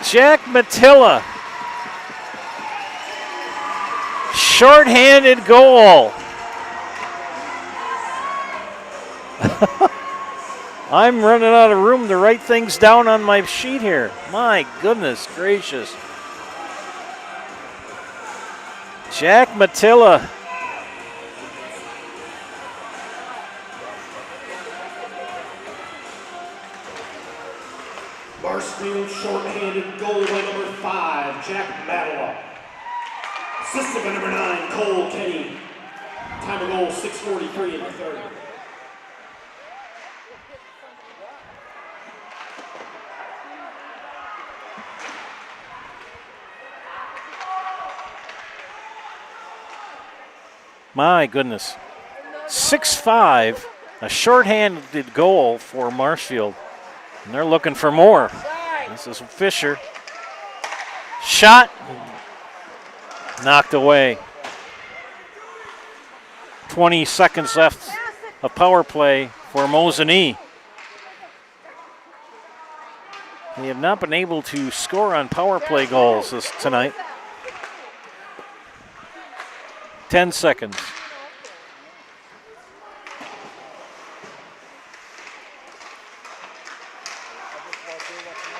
Speaker 1: Jack Matilla. Short-handed goal. I'm running out of room to write things down on my sheet here. My goodness gracious. Jack Matilla.
Speaker 2: Marshfield short-handed goal by number 5, Jack Matilla. Assisted by number 9, Cole Kenny. Time of goal, 6:43 in the third.
Speaker 1: My goodness. 6-5, a short-handed goal for Marshfield. And they're looking for more. This is Fisher. Shot. Knocked away. 20 seconds left of power play for Mosinee. They have not been able to score on power play goals tonight. 10 seconds.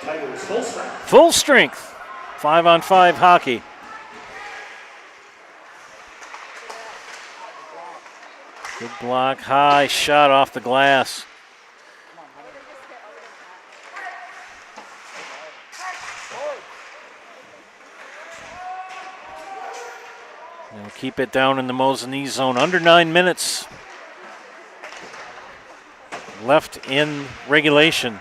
Speaker 2: Tigers full strength.
Speaker 1: Full strength. 5-on-5 hockey. Good block, high shot off the glass. They'll keep it down in the Mosinee zone. Under 9 minutes left in regulation.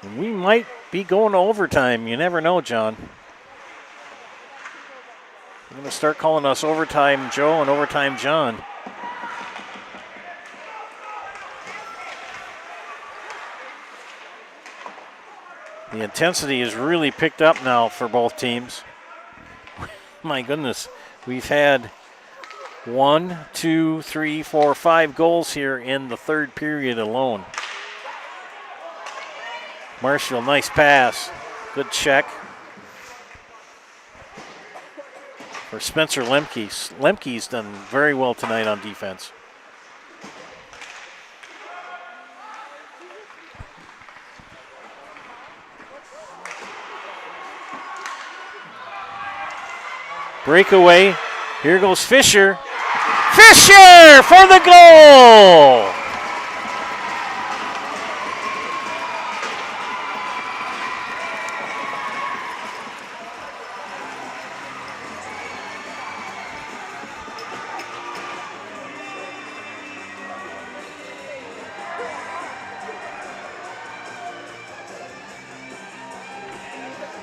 Speaker 1: And we might be going to overtime. You never know, John. They're going to start calling us Overtime Joe and Overtime John. The intensity has really picked up now for both teams. My goodness, we've had 1, 2, 3, 4, 5 goals here in the third period alone. Marshfield, nice pass. Good check for Spencer Lemke. Lemke's done very well tonight on defense. Breakaway. Here goes Fisher. Fisher for the goal!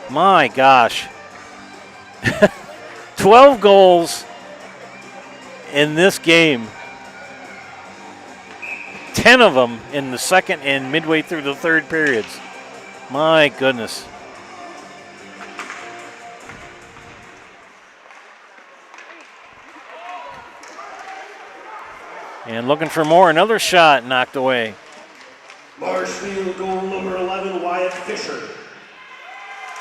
Speaker 1: My gosh. 12 goals in this game. 10 of them in the second and midway through the third periods. My goodness. And looking for more. Another shot knocked away.
Speaker 2: Marshfield goal number 11, Wyatt Fisher.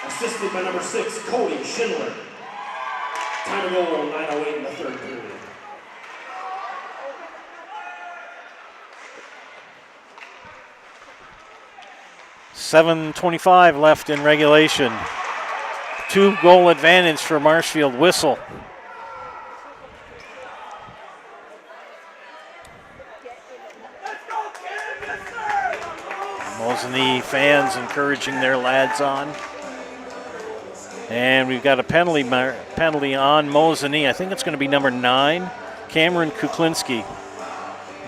Speaker 2: Assisted by number 6, Cody Schindler. Time of goal, 9:08 in the third period.
Speaker 1: $7:25 left in regulation. 2-goal advantage for Marshfield. Whistle. Mosinee fans encouraging their lads on. And we've got a penalty on Mosinee. I think it's going to be number 9, Cameron Kuklinski.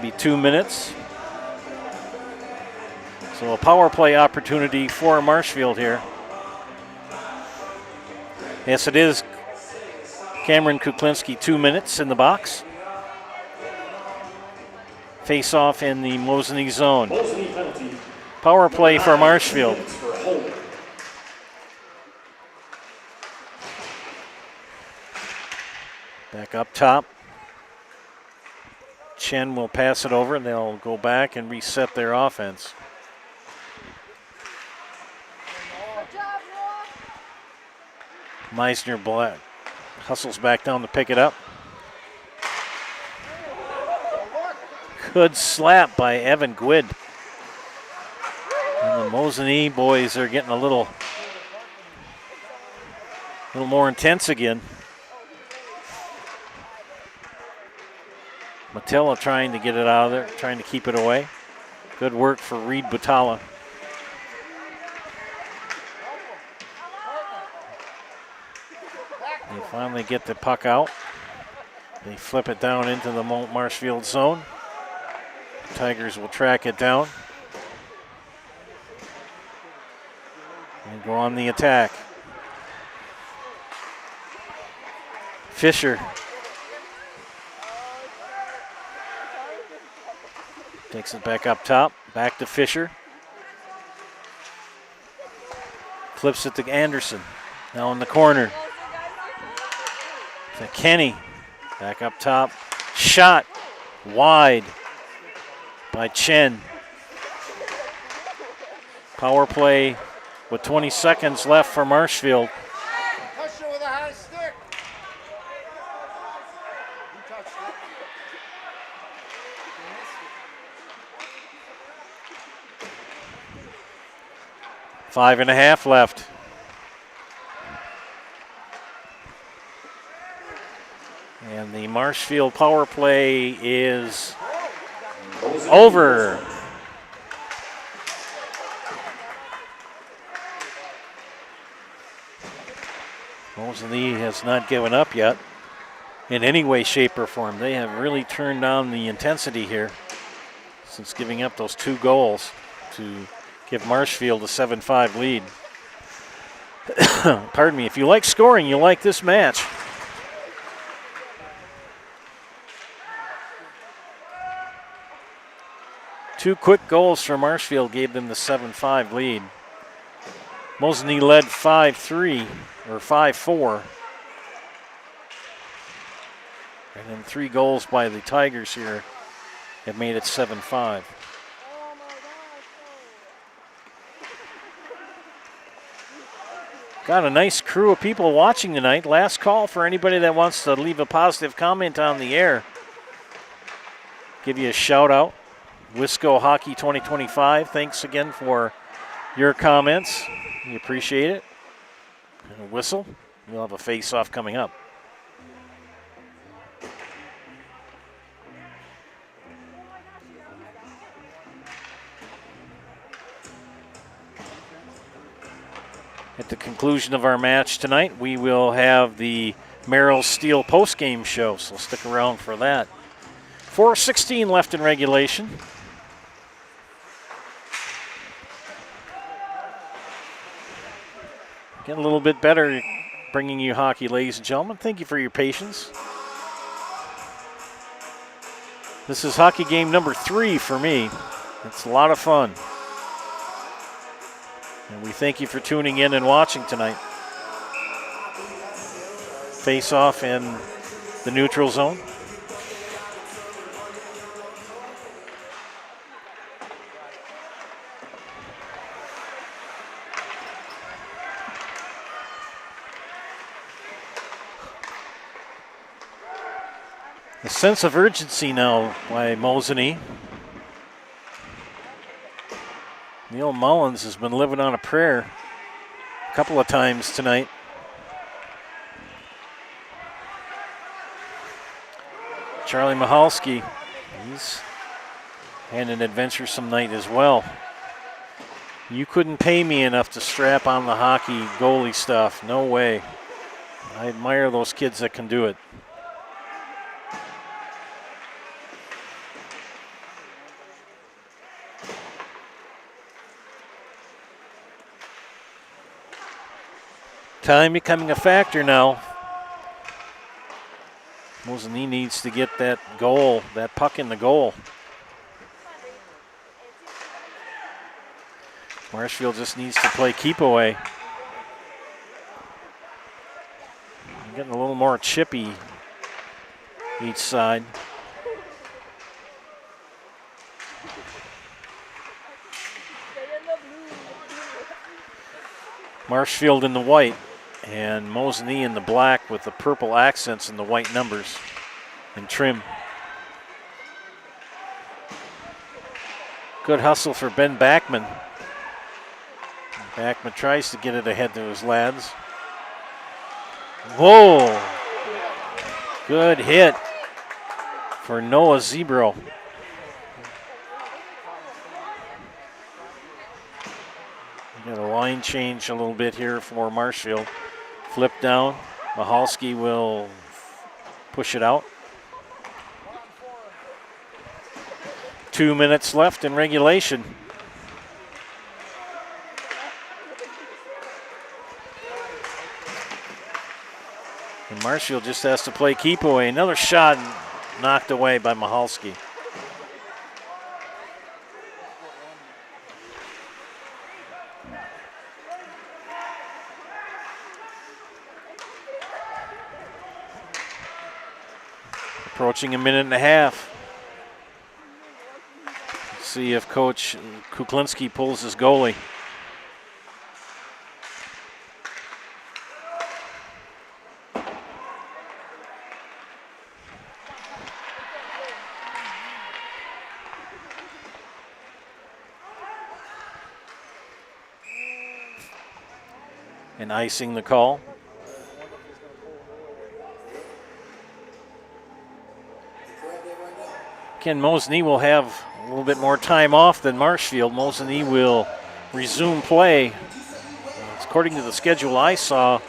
Speaker 1: Be 2 minutes. So a power play opportunity for Marshfield here. Yes, it is Cameron Kuklinski, 2 minutes in the box. Face off in the Mosinee zone.
Speaker 2: Mosinee penalty.
Speaker 1: Power play for Marshfield. Back up top. Chen will pass it over and they'll go back and reset their offense. Meisner Black hustles back down to pick it up. Good slap by Evan Gwyd. And the Mosinee boys are getting a little more intense again. Matella trying to get it out of there, trying to keep it away. Good work for Reed Butala. They finally get the puck out. They flip it down into the Marshfield zone. Tigers will track it down and go on the attack. Fisher takes it back up top, back to Fisher. Flips it to Anderson, now in the corner. To Kenny, back up top. Shot wide by Chen. Power play with 20 seconds left for Marshfield.
Speaker 21: Touch it with a high stick. You touched it.
Speaker 1: 5.5 left. And the Marshfield power play is over. Mosinee has not given up yet in any way, shape, or form. They have really turned down the intensity here since giving up those 2 goals to give Marshfield a 7-5 lead. Pardon me. If you like scoring, you like this match. Two quick goals from Marshfield gave them the 7-5 lead. Mosinee led 5-3 or 5-4. And then 3 goals by the Tigers here have made it 7-5. Got a nice crew of people watching tonight. Last call for anybody that wants to leave a positive comment on the air. Give you a shout out. Wisco Hockey 2025, thanks again for your comments. We appreciate it. And a whistle. We'll have a face-off coming up. At the conclusion of our match tonight, we will have the Merrill Steel post-game show, so stick around for that. 4:16 left in regulation. Getting a little bit better bringing you hockey, ladies and gentlemen. Thank you for your patience. This is hockey game number 3 for me. It's a lot of fun. And we thank you for tuning in and watching tonight. Face off in the neutral zone. A sense of urgency now by Mosinee. Neil Mullins has been living on a prayer a couple of times tonight. Charlie Michalski, he's had an adventuresome night as well. You couldn't pay me enough to strap on the hockey goalie stuff. No way. I admire those kids that can do it. Time becoming a factor now. Mosinee needs to get that goal, that puck in the goal. Marshfield just needs to play keep away. Getting a little more chippy each side. Marshfield in the white and Mosinee in the black with the purple accents and the white numbers and trim. Good hustle for Ben Backman. Backman tries to get it ahead to his lads. Whoa! Good hit for Noah Zebro. Got a line change a little bit here for Marshfield. Flip down. Michalski will push it out. 2 minutes left in regulation. And Marshfield just has to play keep away. Another shot knocked away by Michalski. Approaching a minute and a half. See if Coach Kuklinski pulls his goalie. And icing the call. Again, Mosinee will have a little bit more time off than Marshfield. Mosinee will resume play, according to the schedule I saw,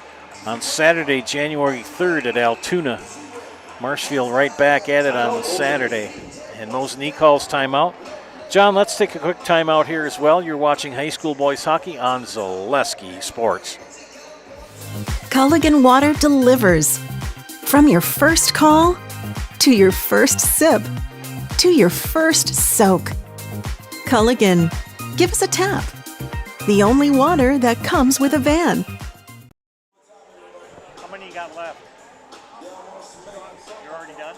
Speaker 1: on Saturday, January 3rd at Altoona. Marshfield right back at it on Saturday. And Mosinee calls timeout. John, let's take a quick timeout here as well. You're watching high school boys hockey on Zaleski Sports.
Speaker 9: Culligan Water delivers. From your first call to your first sip to your first soak. Culligan, give us a tap. The only water that comes with a van.
Speaker 1: How many you got left? You're already done?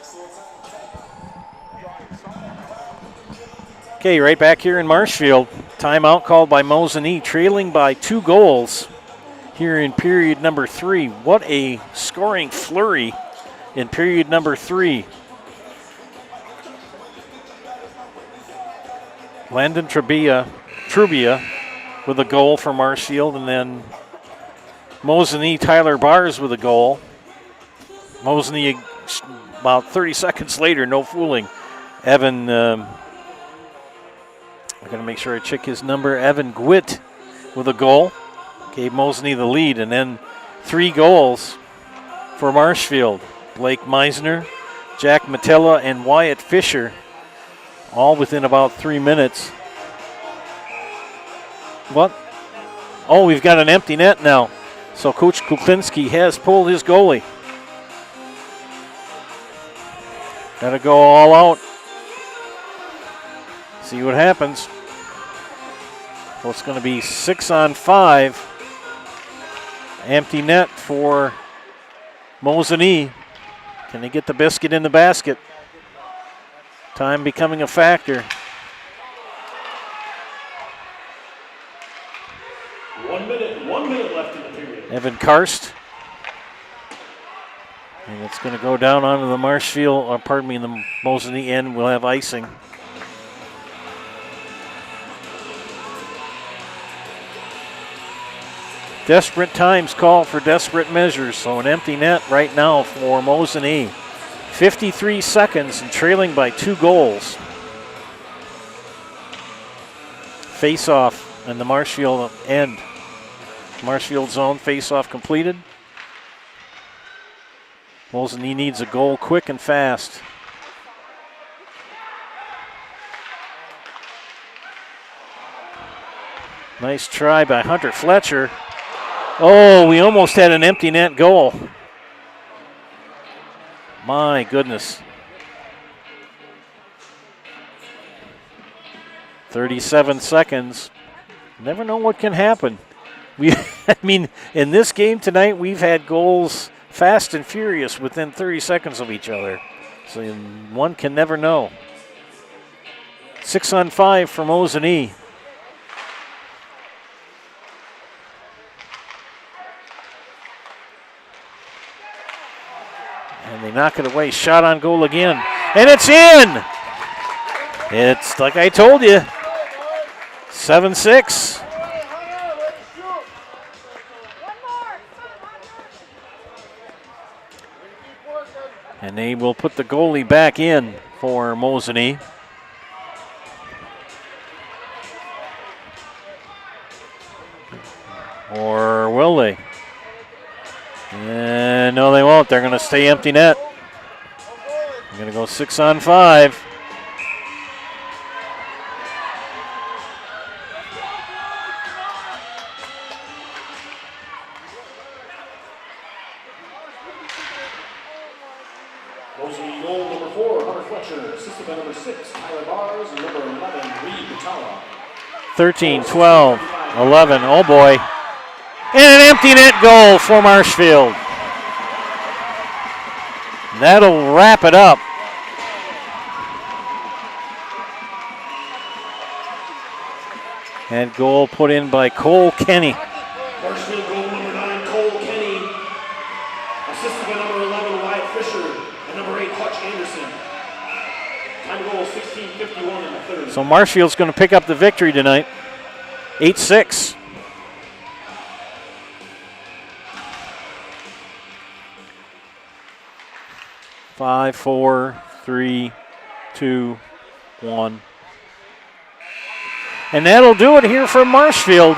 Speaker 1: Okay, right back here in Marshfield. Timeout called by Mosinee, trailing by 2 goals here in period number 3. What a scoring flurry in period number 3. Landon Trubia with a goal for Marshfield, and then Mosinee, Tyler Bars with a goal. Mosinee about 30 seconds later, no fooling. Evan, I'm going to make sure I check his number. Evan Gwitt with a goal. Gave Mosinee the lead, and then 3 goals for Marshfield. Blake Meisner, Jack Matella, and Wyatt Fisher, all within about 3 minutes. What? Oh, we've got an empty net now. So Coach Kuklinski has pulled his goalie. Got to go all out. See what happens. Well, it's going to be 6-on-5. Empty net for Mosinee. Can they get the biscuit in the basket? Time becoming a factor.
Speaker 2: 1 minute left in the period.
Speaker 1: Evan Karst And it's going to go down onto the Marshfield, the Mosinee end. We'll have icing. Desperate times call for desperate measures, so an empty net right now for Mosinee. 53 seconds and trailing by 2 goals. Face-off in the Marshfield end. Marshfield zone, face-off completed. Mosinee needs a goal quick and fast. Nice try by Hunter Fletcher. Oh, we almost had an empty net goal. My goodness. 37 seconds. Never know what can happen. In this game tonight, we've had goals fast and furious within 30 seconds of each other. So one can never know. 6-on-5 for Mosinee. And they knock it away. Shot on goal again. And it's in! It's like I told you. 7-6. And they will put the goalie back in for Mosinee. Or will they? No, they won't. They're going to stay empty net. They're going to go 6-on-5.
Speaker 2: Mosinee goal number 4, Hunter Fletcher, assisted by number 6, Tyler Bars, and number 11, Reed Batala.
Speaker 1: 13, 12, 11, oh boy. And an empty net goal for Marshfield. That'll wrap it up. And goal put in by Cole Kenny.
Speaker 2: Marshfield goal number 9, Cole Kenny, assisted by number 11, Wyatt Fisher, and number 8, Hutch Anderson. Time goal 16:51 in the third.
Speaker 1: So Marshfield's going to pick up the victory tonight. 8-6. Five, 4, 3, 2, 1. And that'll do it here for Marshfield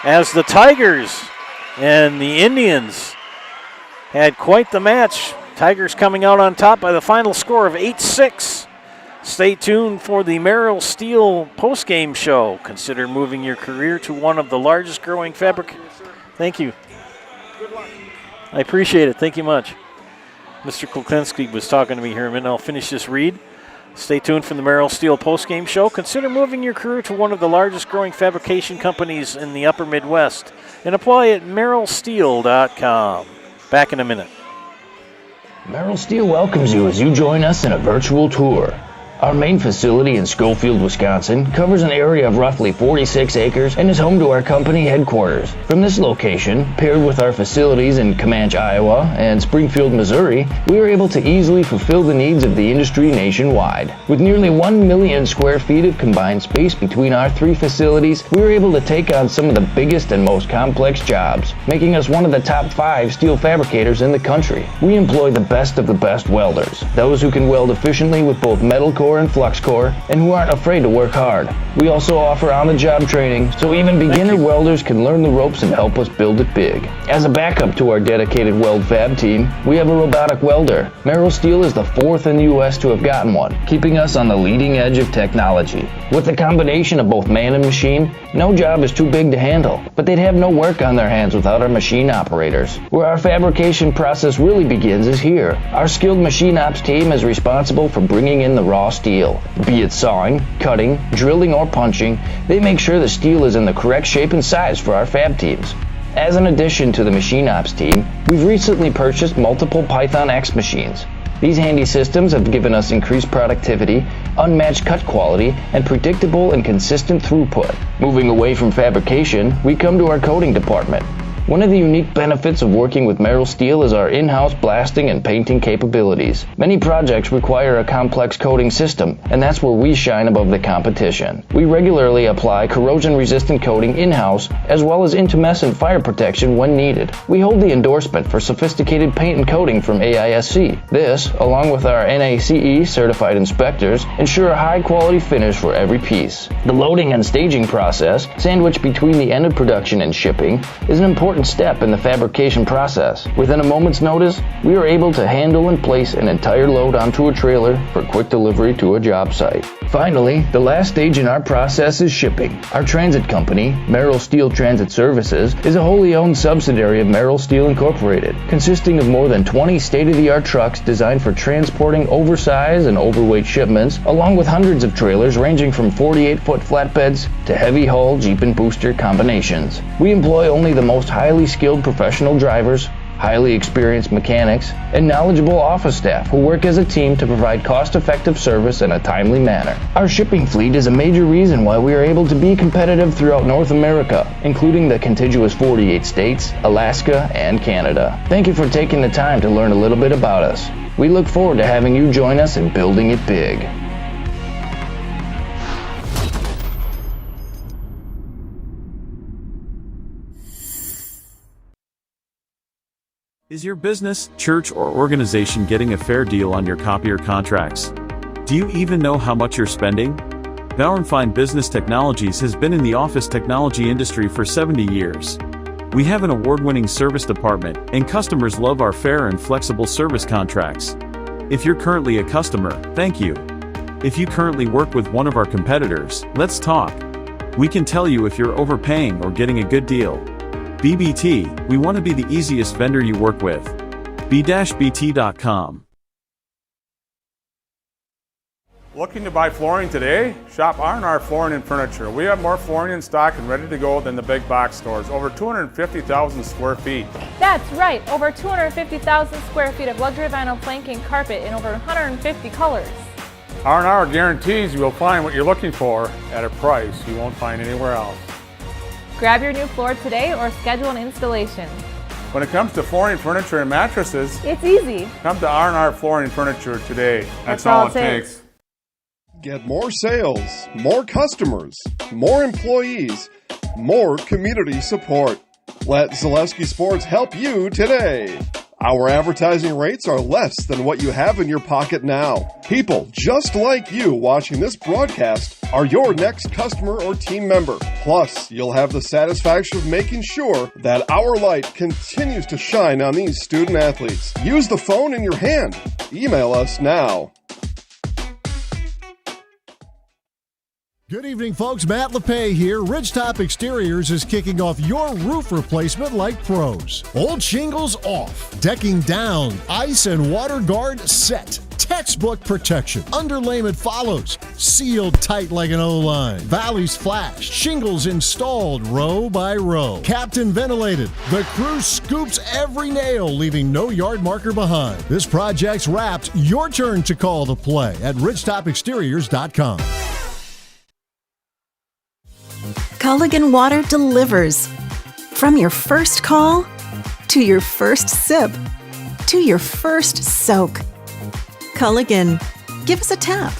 Speaker 1: as the Tigers and the Indians had quite the match. Tigers coming out on top by the final score of 8-6. Stay tuned for the Merrill Steel postgame show. Consider moving your career to one of the largest growing fabric. Thank you. I appreciate it. Thank you much. Mr. Kulkinski was talking to me here a minute. I'll finish this read. Stay tuned for the Merrill Steel postgame show. Consider moving your career to one of the largest growing fabrication companies in the upper Midwest and apply at merrillsteel.com. Back in a minute.
Speaker 3: Merrill Steel welcomes you as you join us in a virtual tour. Our main facility in Schofield, Wisconsin covers an area of roughly 46 acres and is home to our company headquarters. From this location, paired with our facilities in Comanche, Iowa and Springfield, Missouri, we are able to easily fulfill the needs of the industry nationwide. With nearly 1 million square feet of combined space between our 3 facilities, we are able to take on some of the biggest and most complex jobs, making us one of the top 5 steel fabricators in the country. We employ the best of the best welders, those who can weld efficiently with both metal core and flux core, and who aren't afraid to work hard. We also offer on-the-job training, so even beginner welders can learn the ropes and help us build it big. As a backup to our dedicated weld fab team, we have a robotic welder. Merrill Steel is the 4th in the U.S. to have gotten one, keeping us on the leading edge of technology. With the combination of both man and machine, no job is too big to handle, but they'd have no work on their hands without our machine operators. Where our fabrication process really begins is here. Our skilled machine ops team is responsible for bringing in the raw steel. Be it sawing, cutting, drilling, or punching, they make sure the steel is in the correct shape and size for our fab teams. As an addition to the machine ops team, we've recently purchased multiple Python X machines. These handy systems have given us increased productivity, unmatched cut quality, and predictable and consistent throughput. Moving away from fabrication, we come to our coating department. One of the unique benefits of working with Merrill Steel is our in-house blasting and painting capabilities. Many projects require a complex coating system, and that's where we shine above the competition. We regularly apply corrosion-resistant coating in-house, as well as intumescent fire protection when needed. We hold the endorsement for sophisticated paint and coating from AISC. This, along with our NACE certified inspectors, ensure a high-quality finish for every piece. The loading and staging process, sandwiched between the end of production and shipping, is an important step in the fabrication process. Within a moment's notice, we are able to handle and place an entire load onto a trailer for quick delivery to a job site. Finally, the last stage in our process is shipping. Our transit company, Merrill Steel Transit Services, is a wholly owned subsidiary of Merrill Steel Incorporated, consisting of more than 20 state-of-the-art trucks designed for transporting oversized and overweight shipments, along with hundreds of trailers ranging from 48-foot flatbeds to heavy-haul Jeep and booster combinations. We employ only the most highly skilled professional drivers, highly experienced mechanics, and knowledgeable office staff who work as a team to provide cost-effective service in a timely manner. Our shipping fleet is a major reason why we are able to be competitive throughout North America, including the contiguous 48 states, Alaska, and Canada. Thank you for taking the time to learn a little bit about us. We look forward to having you join us in building it big.
Speaker 4: Is your business, church, or organization getting a fair deal on your copier contracts? Do you even know how much you're spending? Bauer & Fine Business Technologies has been in the office technology industry for 70 years. We have an award-winning service department, and customers love our fair and flexible service contracts. If you're currently a customer, thank you. If you currently work with one of our competitors, let's talk. We can tell you if you're overpaying or getting a good deal. BBT, we want to be the easiest vendor you work with. b-bt.com.
Speaker 5: Looking to buy flooring today? Shop R&R Flooring and Furniture. We have more flooring in stock and ready to go than the big box stores. Over 250,000 square feet.
Speaker 6: That's right, over 250,000 square feet of luxury vinyl planking carpet in over 150 colors.
Speaker 5: R&R guarantees you will find what you're looking for at a price you won't find anywhere else.
Speaker 6: Grab your new floor today or schedule an installation.
Speaker 5: When it comes to flooring, furniture, and mattresses,
Speaker 6: it's easy.
Speaker 5: Come to R&R Flooring and Furniture today. That's all it takes.
Speaker 7: Get more sales, more customers, more employees, more community support. Let Zaleski Sports help you today. Our advertising rates are less than what you have in your pocket now. People just like you watching this broadcast are your next customer or team member. Plus, you'll have the satisfaction of making sure that our light continues to shine on these student athletes. Use the phone in your hand. Email us now.
Speaker 8: Good evening, folks. Matt LePay here. Ridgetop Exteriors is kicking off your roof replacement like pros. Old shingles off, decking down, ice and water guard set. Textbook protection. Underlayment follows. Sealed tight like an O-line. Valleys flashed. Shingles installed row by row. Captain ventilated. The crew scoops every nail, leaving no yard marker behind. This project's wrapped. Your turn to call the play at ridgetopexteriors.com.
Speaker 9: Culligan Water delivers. From your first call, to your first sip, to your first soak. Culligan, give us a tap.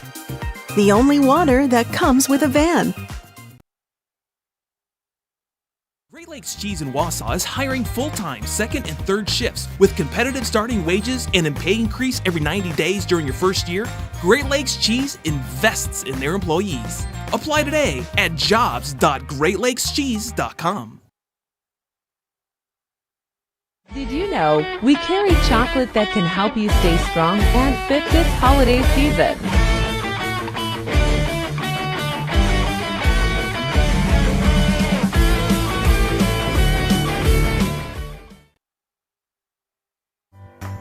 Speaker 9: The only water that comes with a van.
Speaker 10: Great Lakes Cheese in Wausau is hiring full-time second and third shifts with competitive starting wages and a pay increase every 90 days during your first year. Great Lakes Cheese invests in their employees. Apply today at jobs.greatlakescheese.com.
Speaker 11: Did you know we carry chocolate that can help you stay strong and fit this holiday season?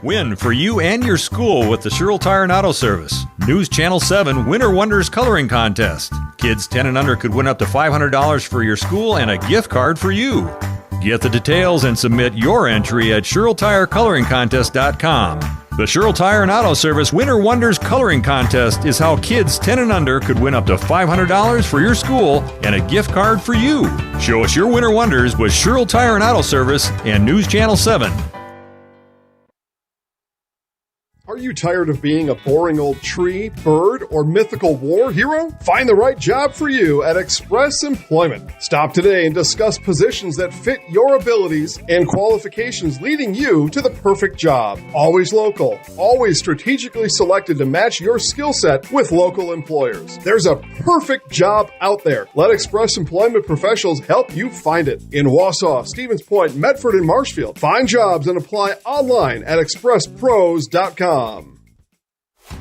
Speaker 12: Win for you and your school with the Sherrill Tire and Auto Service. News Channel 7 Winter Wonders Coloring Contest. Kids 10 and under could win up to $500 for your school and a gift card for you. Get the details and submit your entry at SherrillTireColoringContest.com. The Sherrill Tire and Auto Service Winter Wonders Coloring Contest is how kids 10 and under could win up to $500 for your school and a gift card for you. Show us your winter wonders with Sherrill Tire and Auto Service and News Channel 7.
Speaker 7: Are you tired of being a boring old tree, bird, or mythical war hero? Find the right job for you at Express Employment. Stop today and discuss positions that fit your abilities and qualifications, leading you to the perfect job. Always local, always strategically selected to match your skill set with local employers. There's a perfect job out there. Let Express Employment professionals help you find it. In Wausau, Stevens Point, Medford, and Marshfield. Find jobs and apply online at expresspros.com.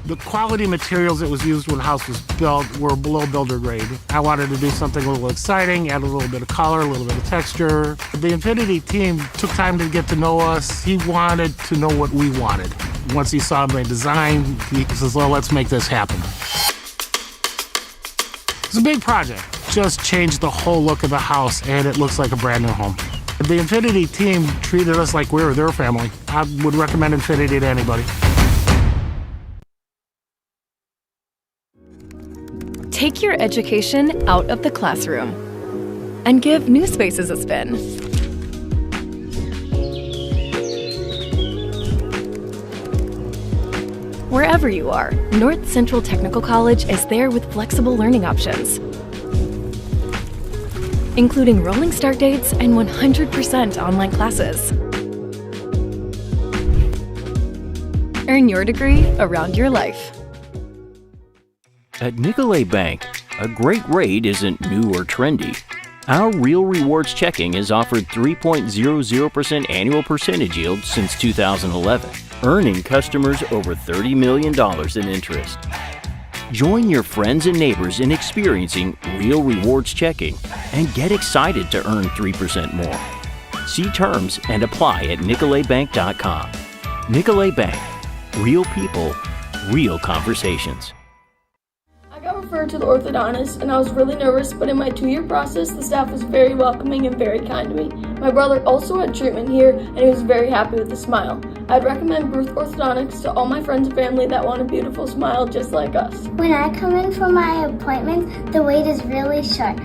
Speaker 13: The quality materials that was used when the house was built were below builder grade. I wanted to do something a little exciting, add a little bit of color, a little bit of texture. The Infinity team took time to get to know us. He wanted to know what we wanted. Once he saw my design, he says, well, let's make this happen. It's a big project. Just changed the whole look of the house, and it looks like a brand new home. The Infinity team treated us like we were their family. I would recommend Infinity to anybody.
Speaker 22: Take your education out of the classroom and give new spaces a spin. Wherever you are, North Central Technical College is there with flexible learning options, including rolling start dates and 100% online classes. Earn your degree around your life.
Speaker 23: At Nicolet Bank, a great rate isn't new or trendy. Our Real Rewards checking has offered 3.00% annual percentage yield since 2011, earning customers over $30 million in interest. Join your friends and neighbors in experiencing Real Rewards checking and get excited to earn 3% more. See terms and apply at nicoletbank.com. Nicolet Bank. Real people, real conversations.
Speaker 14: I got referred to the orthodontist, and I was really nervous, but in my 2-year process, the staff was very welcoming and very kind to me. My brother also had treatment here, and he was very happy with the smile. I'd recommend Bruce Orthodontics to all my friends and family that want a beautiful smile just like us.
Speaker 15: When I come in for my appointment, the wait is really short.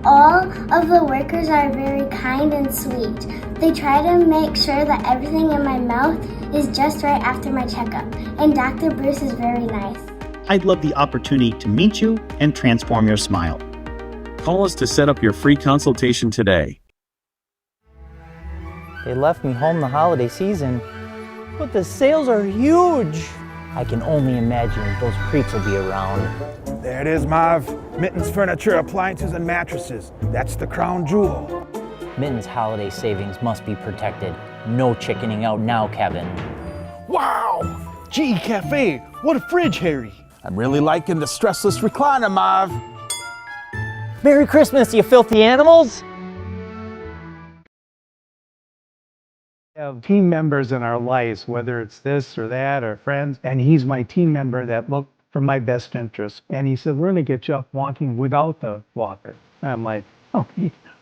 Speaker 15: All of the workers are very kind and sweet. They try to make sure that everything in my mouth is just right after my checkup, and Dr. Bruce is very nice.
Speaker 16: I'd love the opportunity to meet you and transform your smile.
Speaker 4: Call us to set up your free consultation today.
Speaker 17: They left me home the holiday season, but the sales are huge. I can only imagine those creeps will be around.
Speaker 18: There it is, Marv. Mittens Furniture, Appliances, and Mattresses. That's the crown jewel.
Speaker 17: Mittens' holiday savings must be protected. No chickening out now, Kevin.
Speaker 18: Wow! GE Cafe, what a fridge, Harry. I'm really liking the stressless recliner, Marv.
Speaker 17: Merry Christmas, you filthy animals!
Speaker 19: We have team members in our lives, whether it's this or that or friends, and he's my team member that looked for my best interest. And he said, we're going to get you up walking without the walker. And I'm like, oh,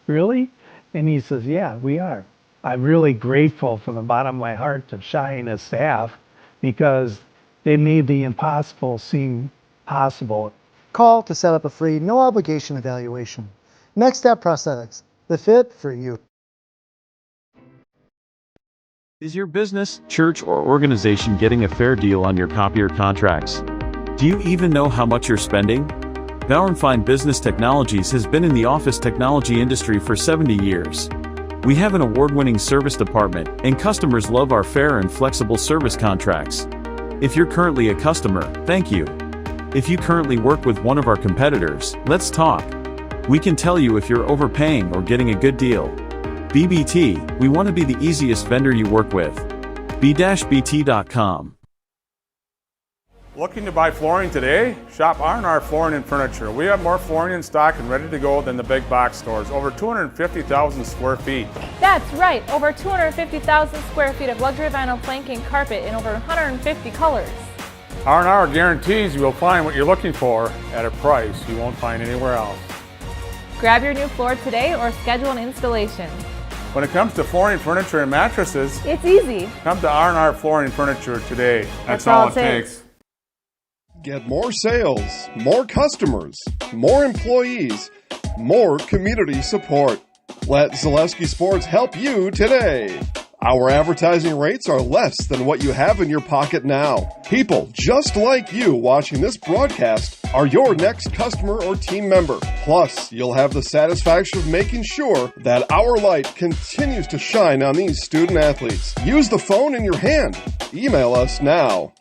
Speaker 19: really? And he says, yeah, we are. I'm really grateful from the bottom of my heart to Shai and his staff because they made the impossible seem possible.
Speaker 20: Call to set up a free, no obligation evaluation. Next Step Prosthetics, the fit for you.
Speaker 4: Is your business, church, or organization getting a fair deal on your copier contracts? Do you even know how much you're spending? Bauer & Fine Business Technologies has been in the office technology industry for 70 years. We have an award-winning service department, and customers love our fair and flexible service contracts. If you're currently a customer, thank you. If you currently work with one of our competitors, let's talk. We can tell you if you're overpaying or getting a good deal. BBT, we want to be the easiest vendor you work with. b-bt.com.
Speaker 5: Looking to buy flooring today? Shop R&R Flooring and Furniture. We have more flooring in stock and ready to go than the big box stores. Over 250,000 square feet.
Speaker 6: That's right, over 250,000 square feet of luxury vinyl planking carpet in over 150 colors.
Speaker 5: R&R guarantees you will find what you're looking for at a price you won't find anywhere else.
Speaker 6: Grab your new floor today or schedule an installation.
Speaker 5: When it comes to flooring, furniture, and mattresses,
Speaker 6: It's easy.
Speaker 5: come to R&R Flooring and Furniture today. That's all it takes.
Speaker 7: Get more sales, more customers, more employees, more community support. Let Zaleski Sports help you today. Our advertising rates are less than what you have in your pocket now. People just like you watching this broadcast are your next customer or team member. Plus, you'll have the satisfaction of making sure that our light continues to shine on these student athletes. Use the phone in your hand. Email us now.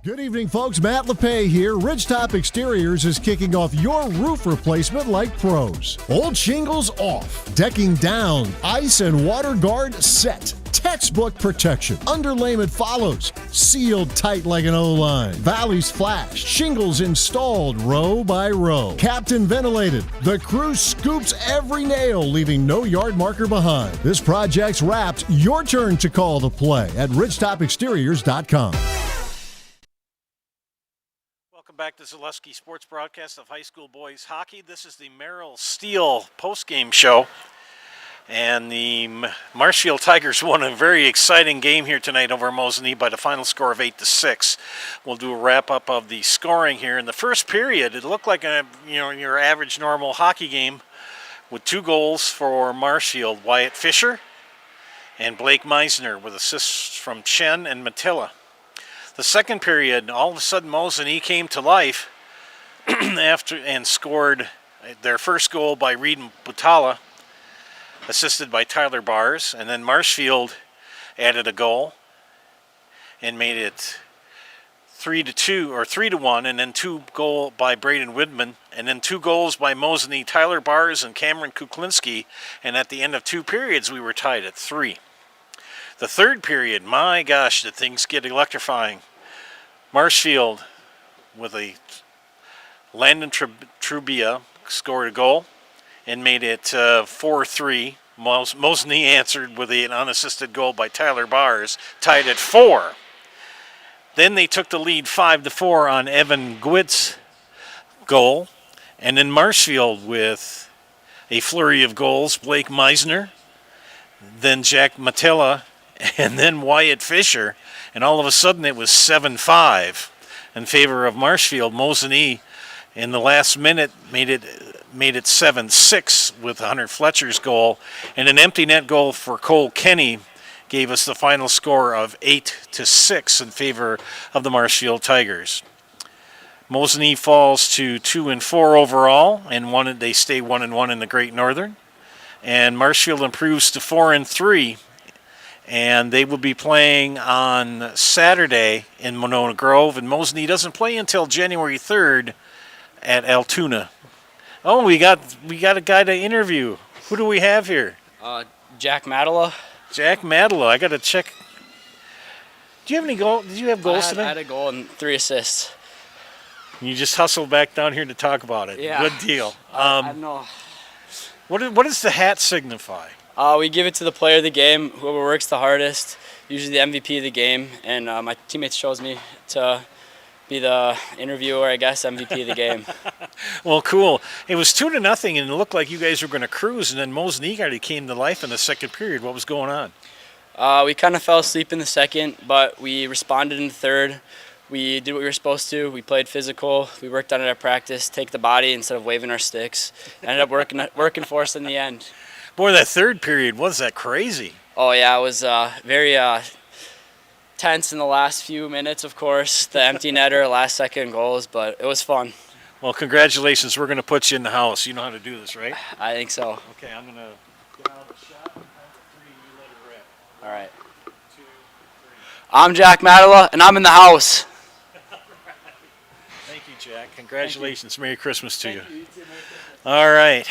Speaker 8: Good evening, folks. Matt LePay here. Ridgetop Exteriors is kicking off your roof replacement like pros. Old shingles off, decking down, ice and water guard set. Textbook protection. Underlayment follows. Sealed tight like an O-line. Valleys flashed. Shingles installed row by row. Captain ventilated. The crew scoops every nail, leaving no yard marker behind. This project's wrapped. Your turn to call the play at ridgetopexteriors.com.
Speaker 1: Welcome back to Zaleski Sports Broadcast of high school boys hockey. This is the Merrill Steel postgame show. And the Marshfield Tigers won a very exciting game here tonight over Mosinee by the final score of 8-6. We'll do a wrap-up of the scoring here. In the first period, it looked like your average normal hockey game with 2 goals for Marshfield. Wyatt Fisher and Blake Meisner with assists from Chen and Matilla. The second period, all of a sudden Mosinee came to life and scored their first goal by Reed Butala, assisted by Tyler Bars, and then Marshfield added a goal and made it 3-2 or 3-1, and then 2 goals by Braden Widman, and then 2 goals by Mosinee, Tyler Bars and Cameron Kuklinski, and at the end of 2 periods we were tied at 3. The third period, my gosh, did things get electrifying. Marshfield, with a Landon Trubia, scored a goal and made it 4-3. Mosinee answered with an unassisted goal by Tyler Bars, tied at 4. Then they took the lead 5-4 on Evan Gwitt's goal. And then Marshfield with a flurry of goals, Blake Meisner, then Jack Matilla, and then Wyatt Fisher, and all of a sudden it was 7-5 in favor of Marshfield. Mosinee in the last minute made it 7-6 with Hunter Fletcher's goal, and an empty net goal for Cole Kenny gave us the final score of 8-6 in favor of the Marshfield Tigers. Mosinee falls to 2-4 overall, and they stay 1-1 in the Great Northern, and Marshfield improves to 4-3. And they will be playing on Saturday in Monona Grove, and Mosinee doesn't play until January 3rd at Altoona. Oh, we got a guy to interview. Who do we have here?
Speaker 2: Jack Matilla.
Speaker 1: Jack Matilla. I got to check. Do you have any goals? Did you have goals tonight?
Speaker 2: I had a goal and 3 assists.
Speaker 1: You just hustled back down here to talk about it.
Speaker 2: Yeah.
Speaker 1: Good deal.
Speaker 2: I know.
Speaker 1: What does the hat signify?
Speaker 2: We give it to the player of the game, whoever works the hardest, usually the MVP of the game, and my teammates chose me to be the interviewer, I guess, MVP of the game.
Speaker 1: Well, cool. It was 2-0, and it looked like you guys were going to cruise, and then Mosinee kind of came to life in the second period. What was going on?
Speaker 2: We kind of fell asleep in the second, but we responded in the third. We did what we were supposed to. We played physical. We worked on it at practice, take the body instead of waving our sticks. Ended up working for us in the end.
Speaker 1: Boy, that third period, was that crazy?
Speaker 2: Oh, yeah, it was very tense in the last few minutes, of course. The empty netter, last-second goals, but it was fun.
Speaker 1: Well, congratulations. We're going to put you in the house. You know how to do this, right?
Speaker 2: I think so.
Speaker 1: Okay, I'm going to get out of the shot. 3, you let it rip.
Speaker 2: All right.
Speaker 1: 2, 3.
Speaker 2: I'm Jack Matilla, and I'm in the house.
Speaker 1: Thank you, Jack. Congratulations. Merry Christmas to you. All right.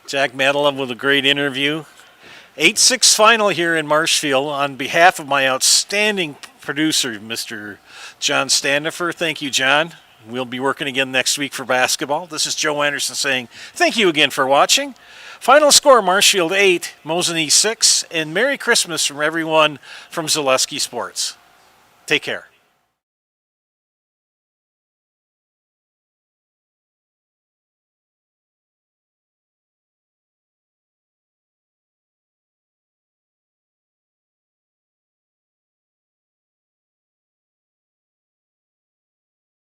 Speaker 1: Jack Matilla with a great interview. 8-6 final here in Marshfield. On behalf of my outstanding producer, Mr. John Standifer, thank you, John. We'll be working again next week for basketball. This is Joe Anderson saying thank you again for watching. Final score, Marshfield 8, Mosinee 6, and Merry Christmas from everyone from Zaleski Sports. Take care.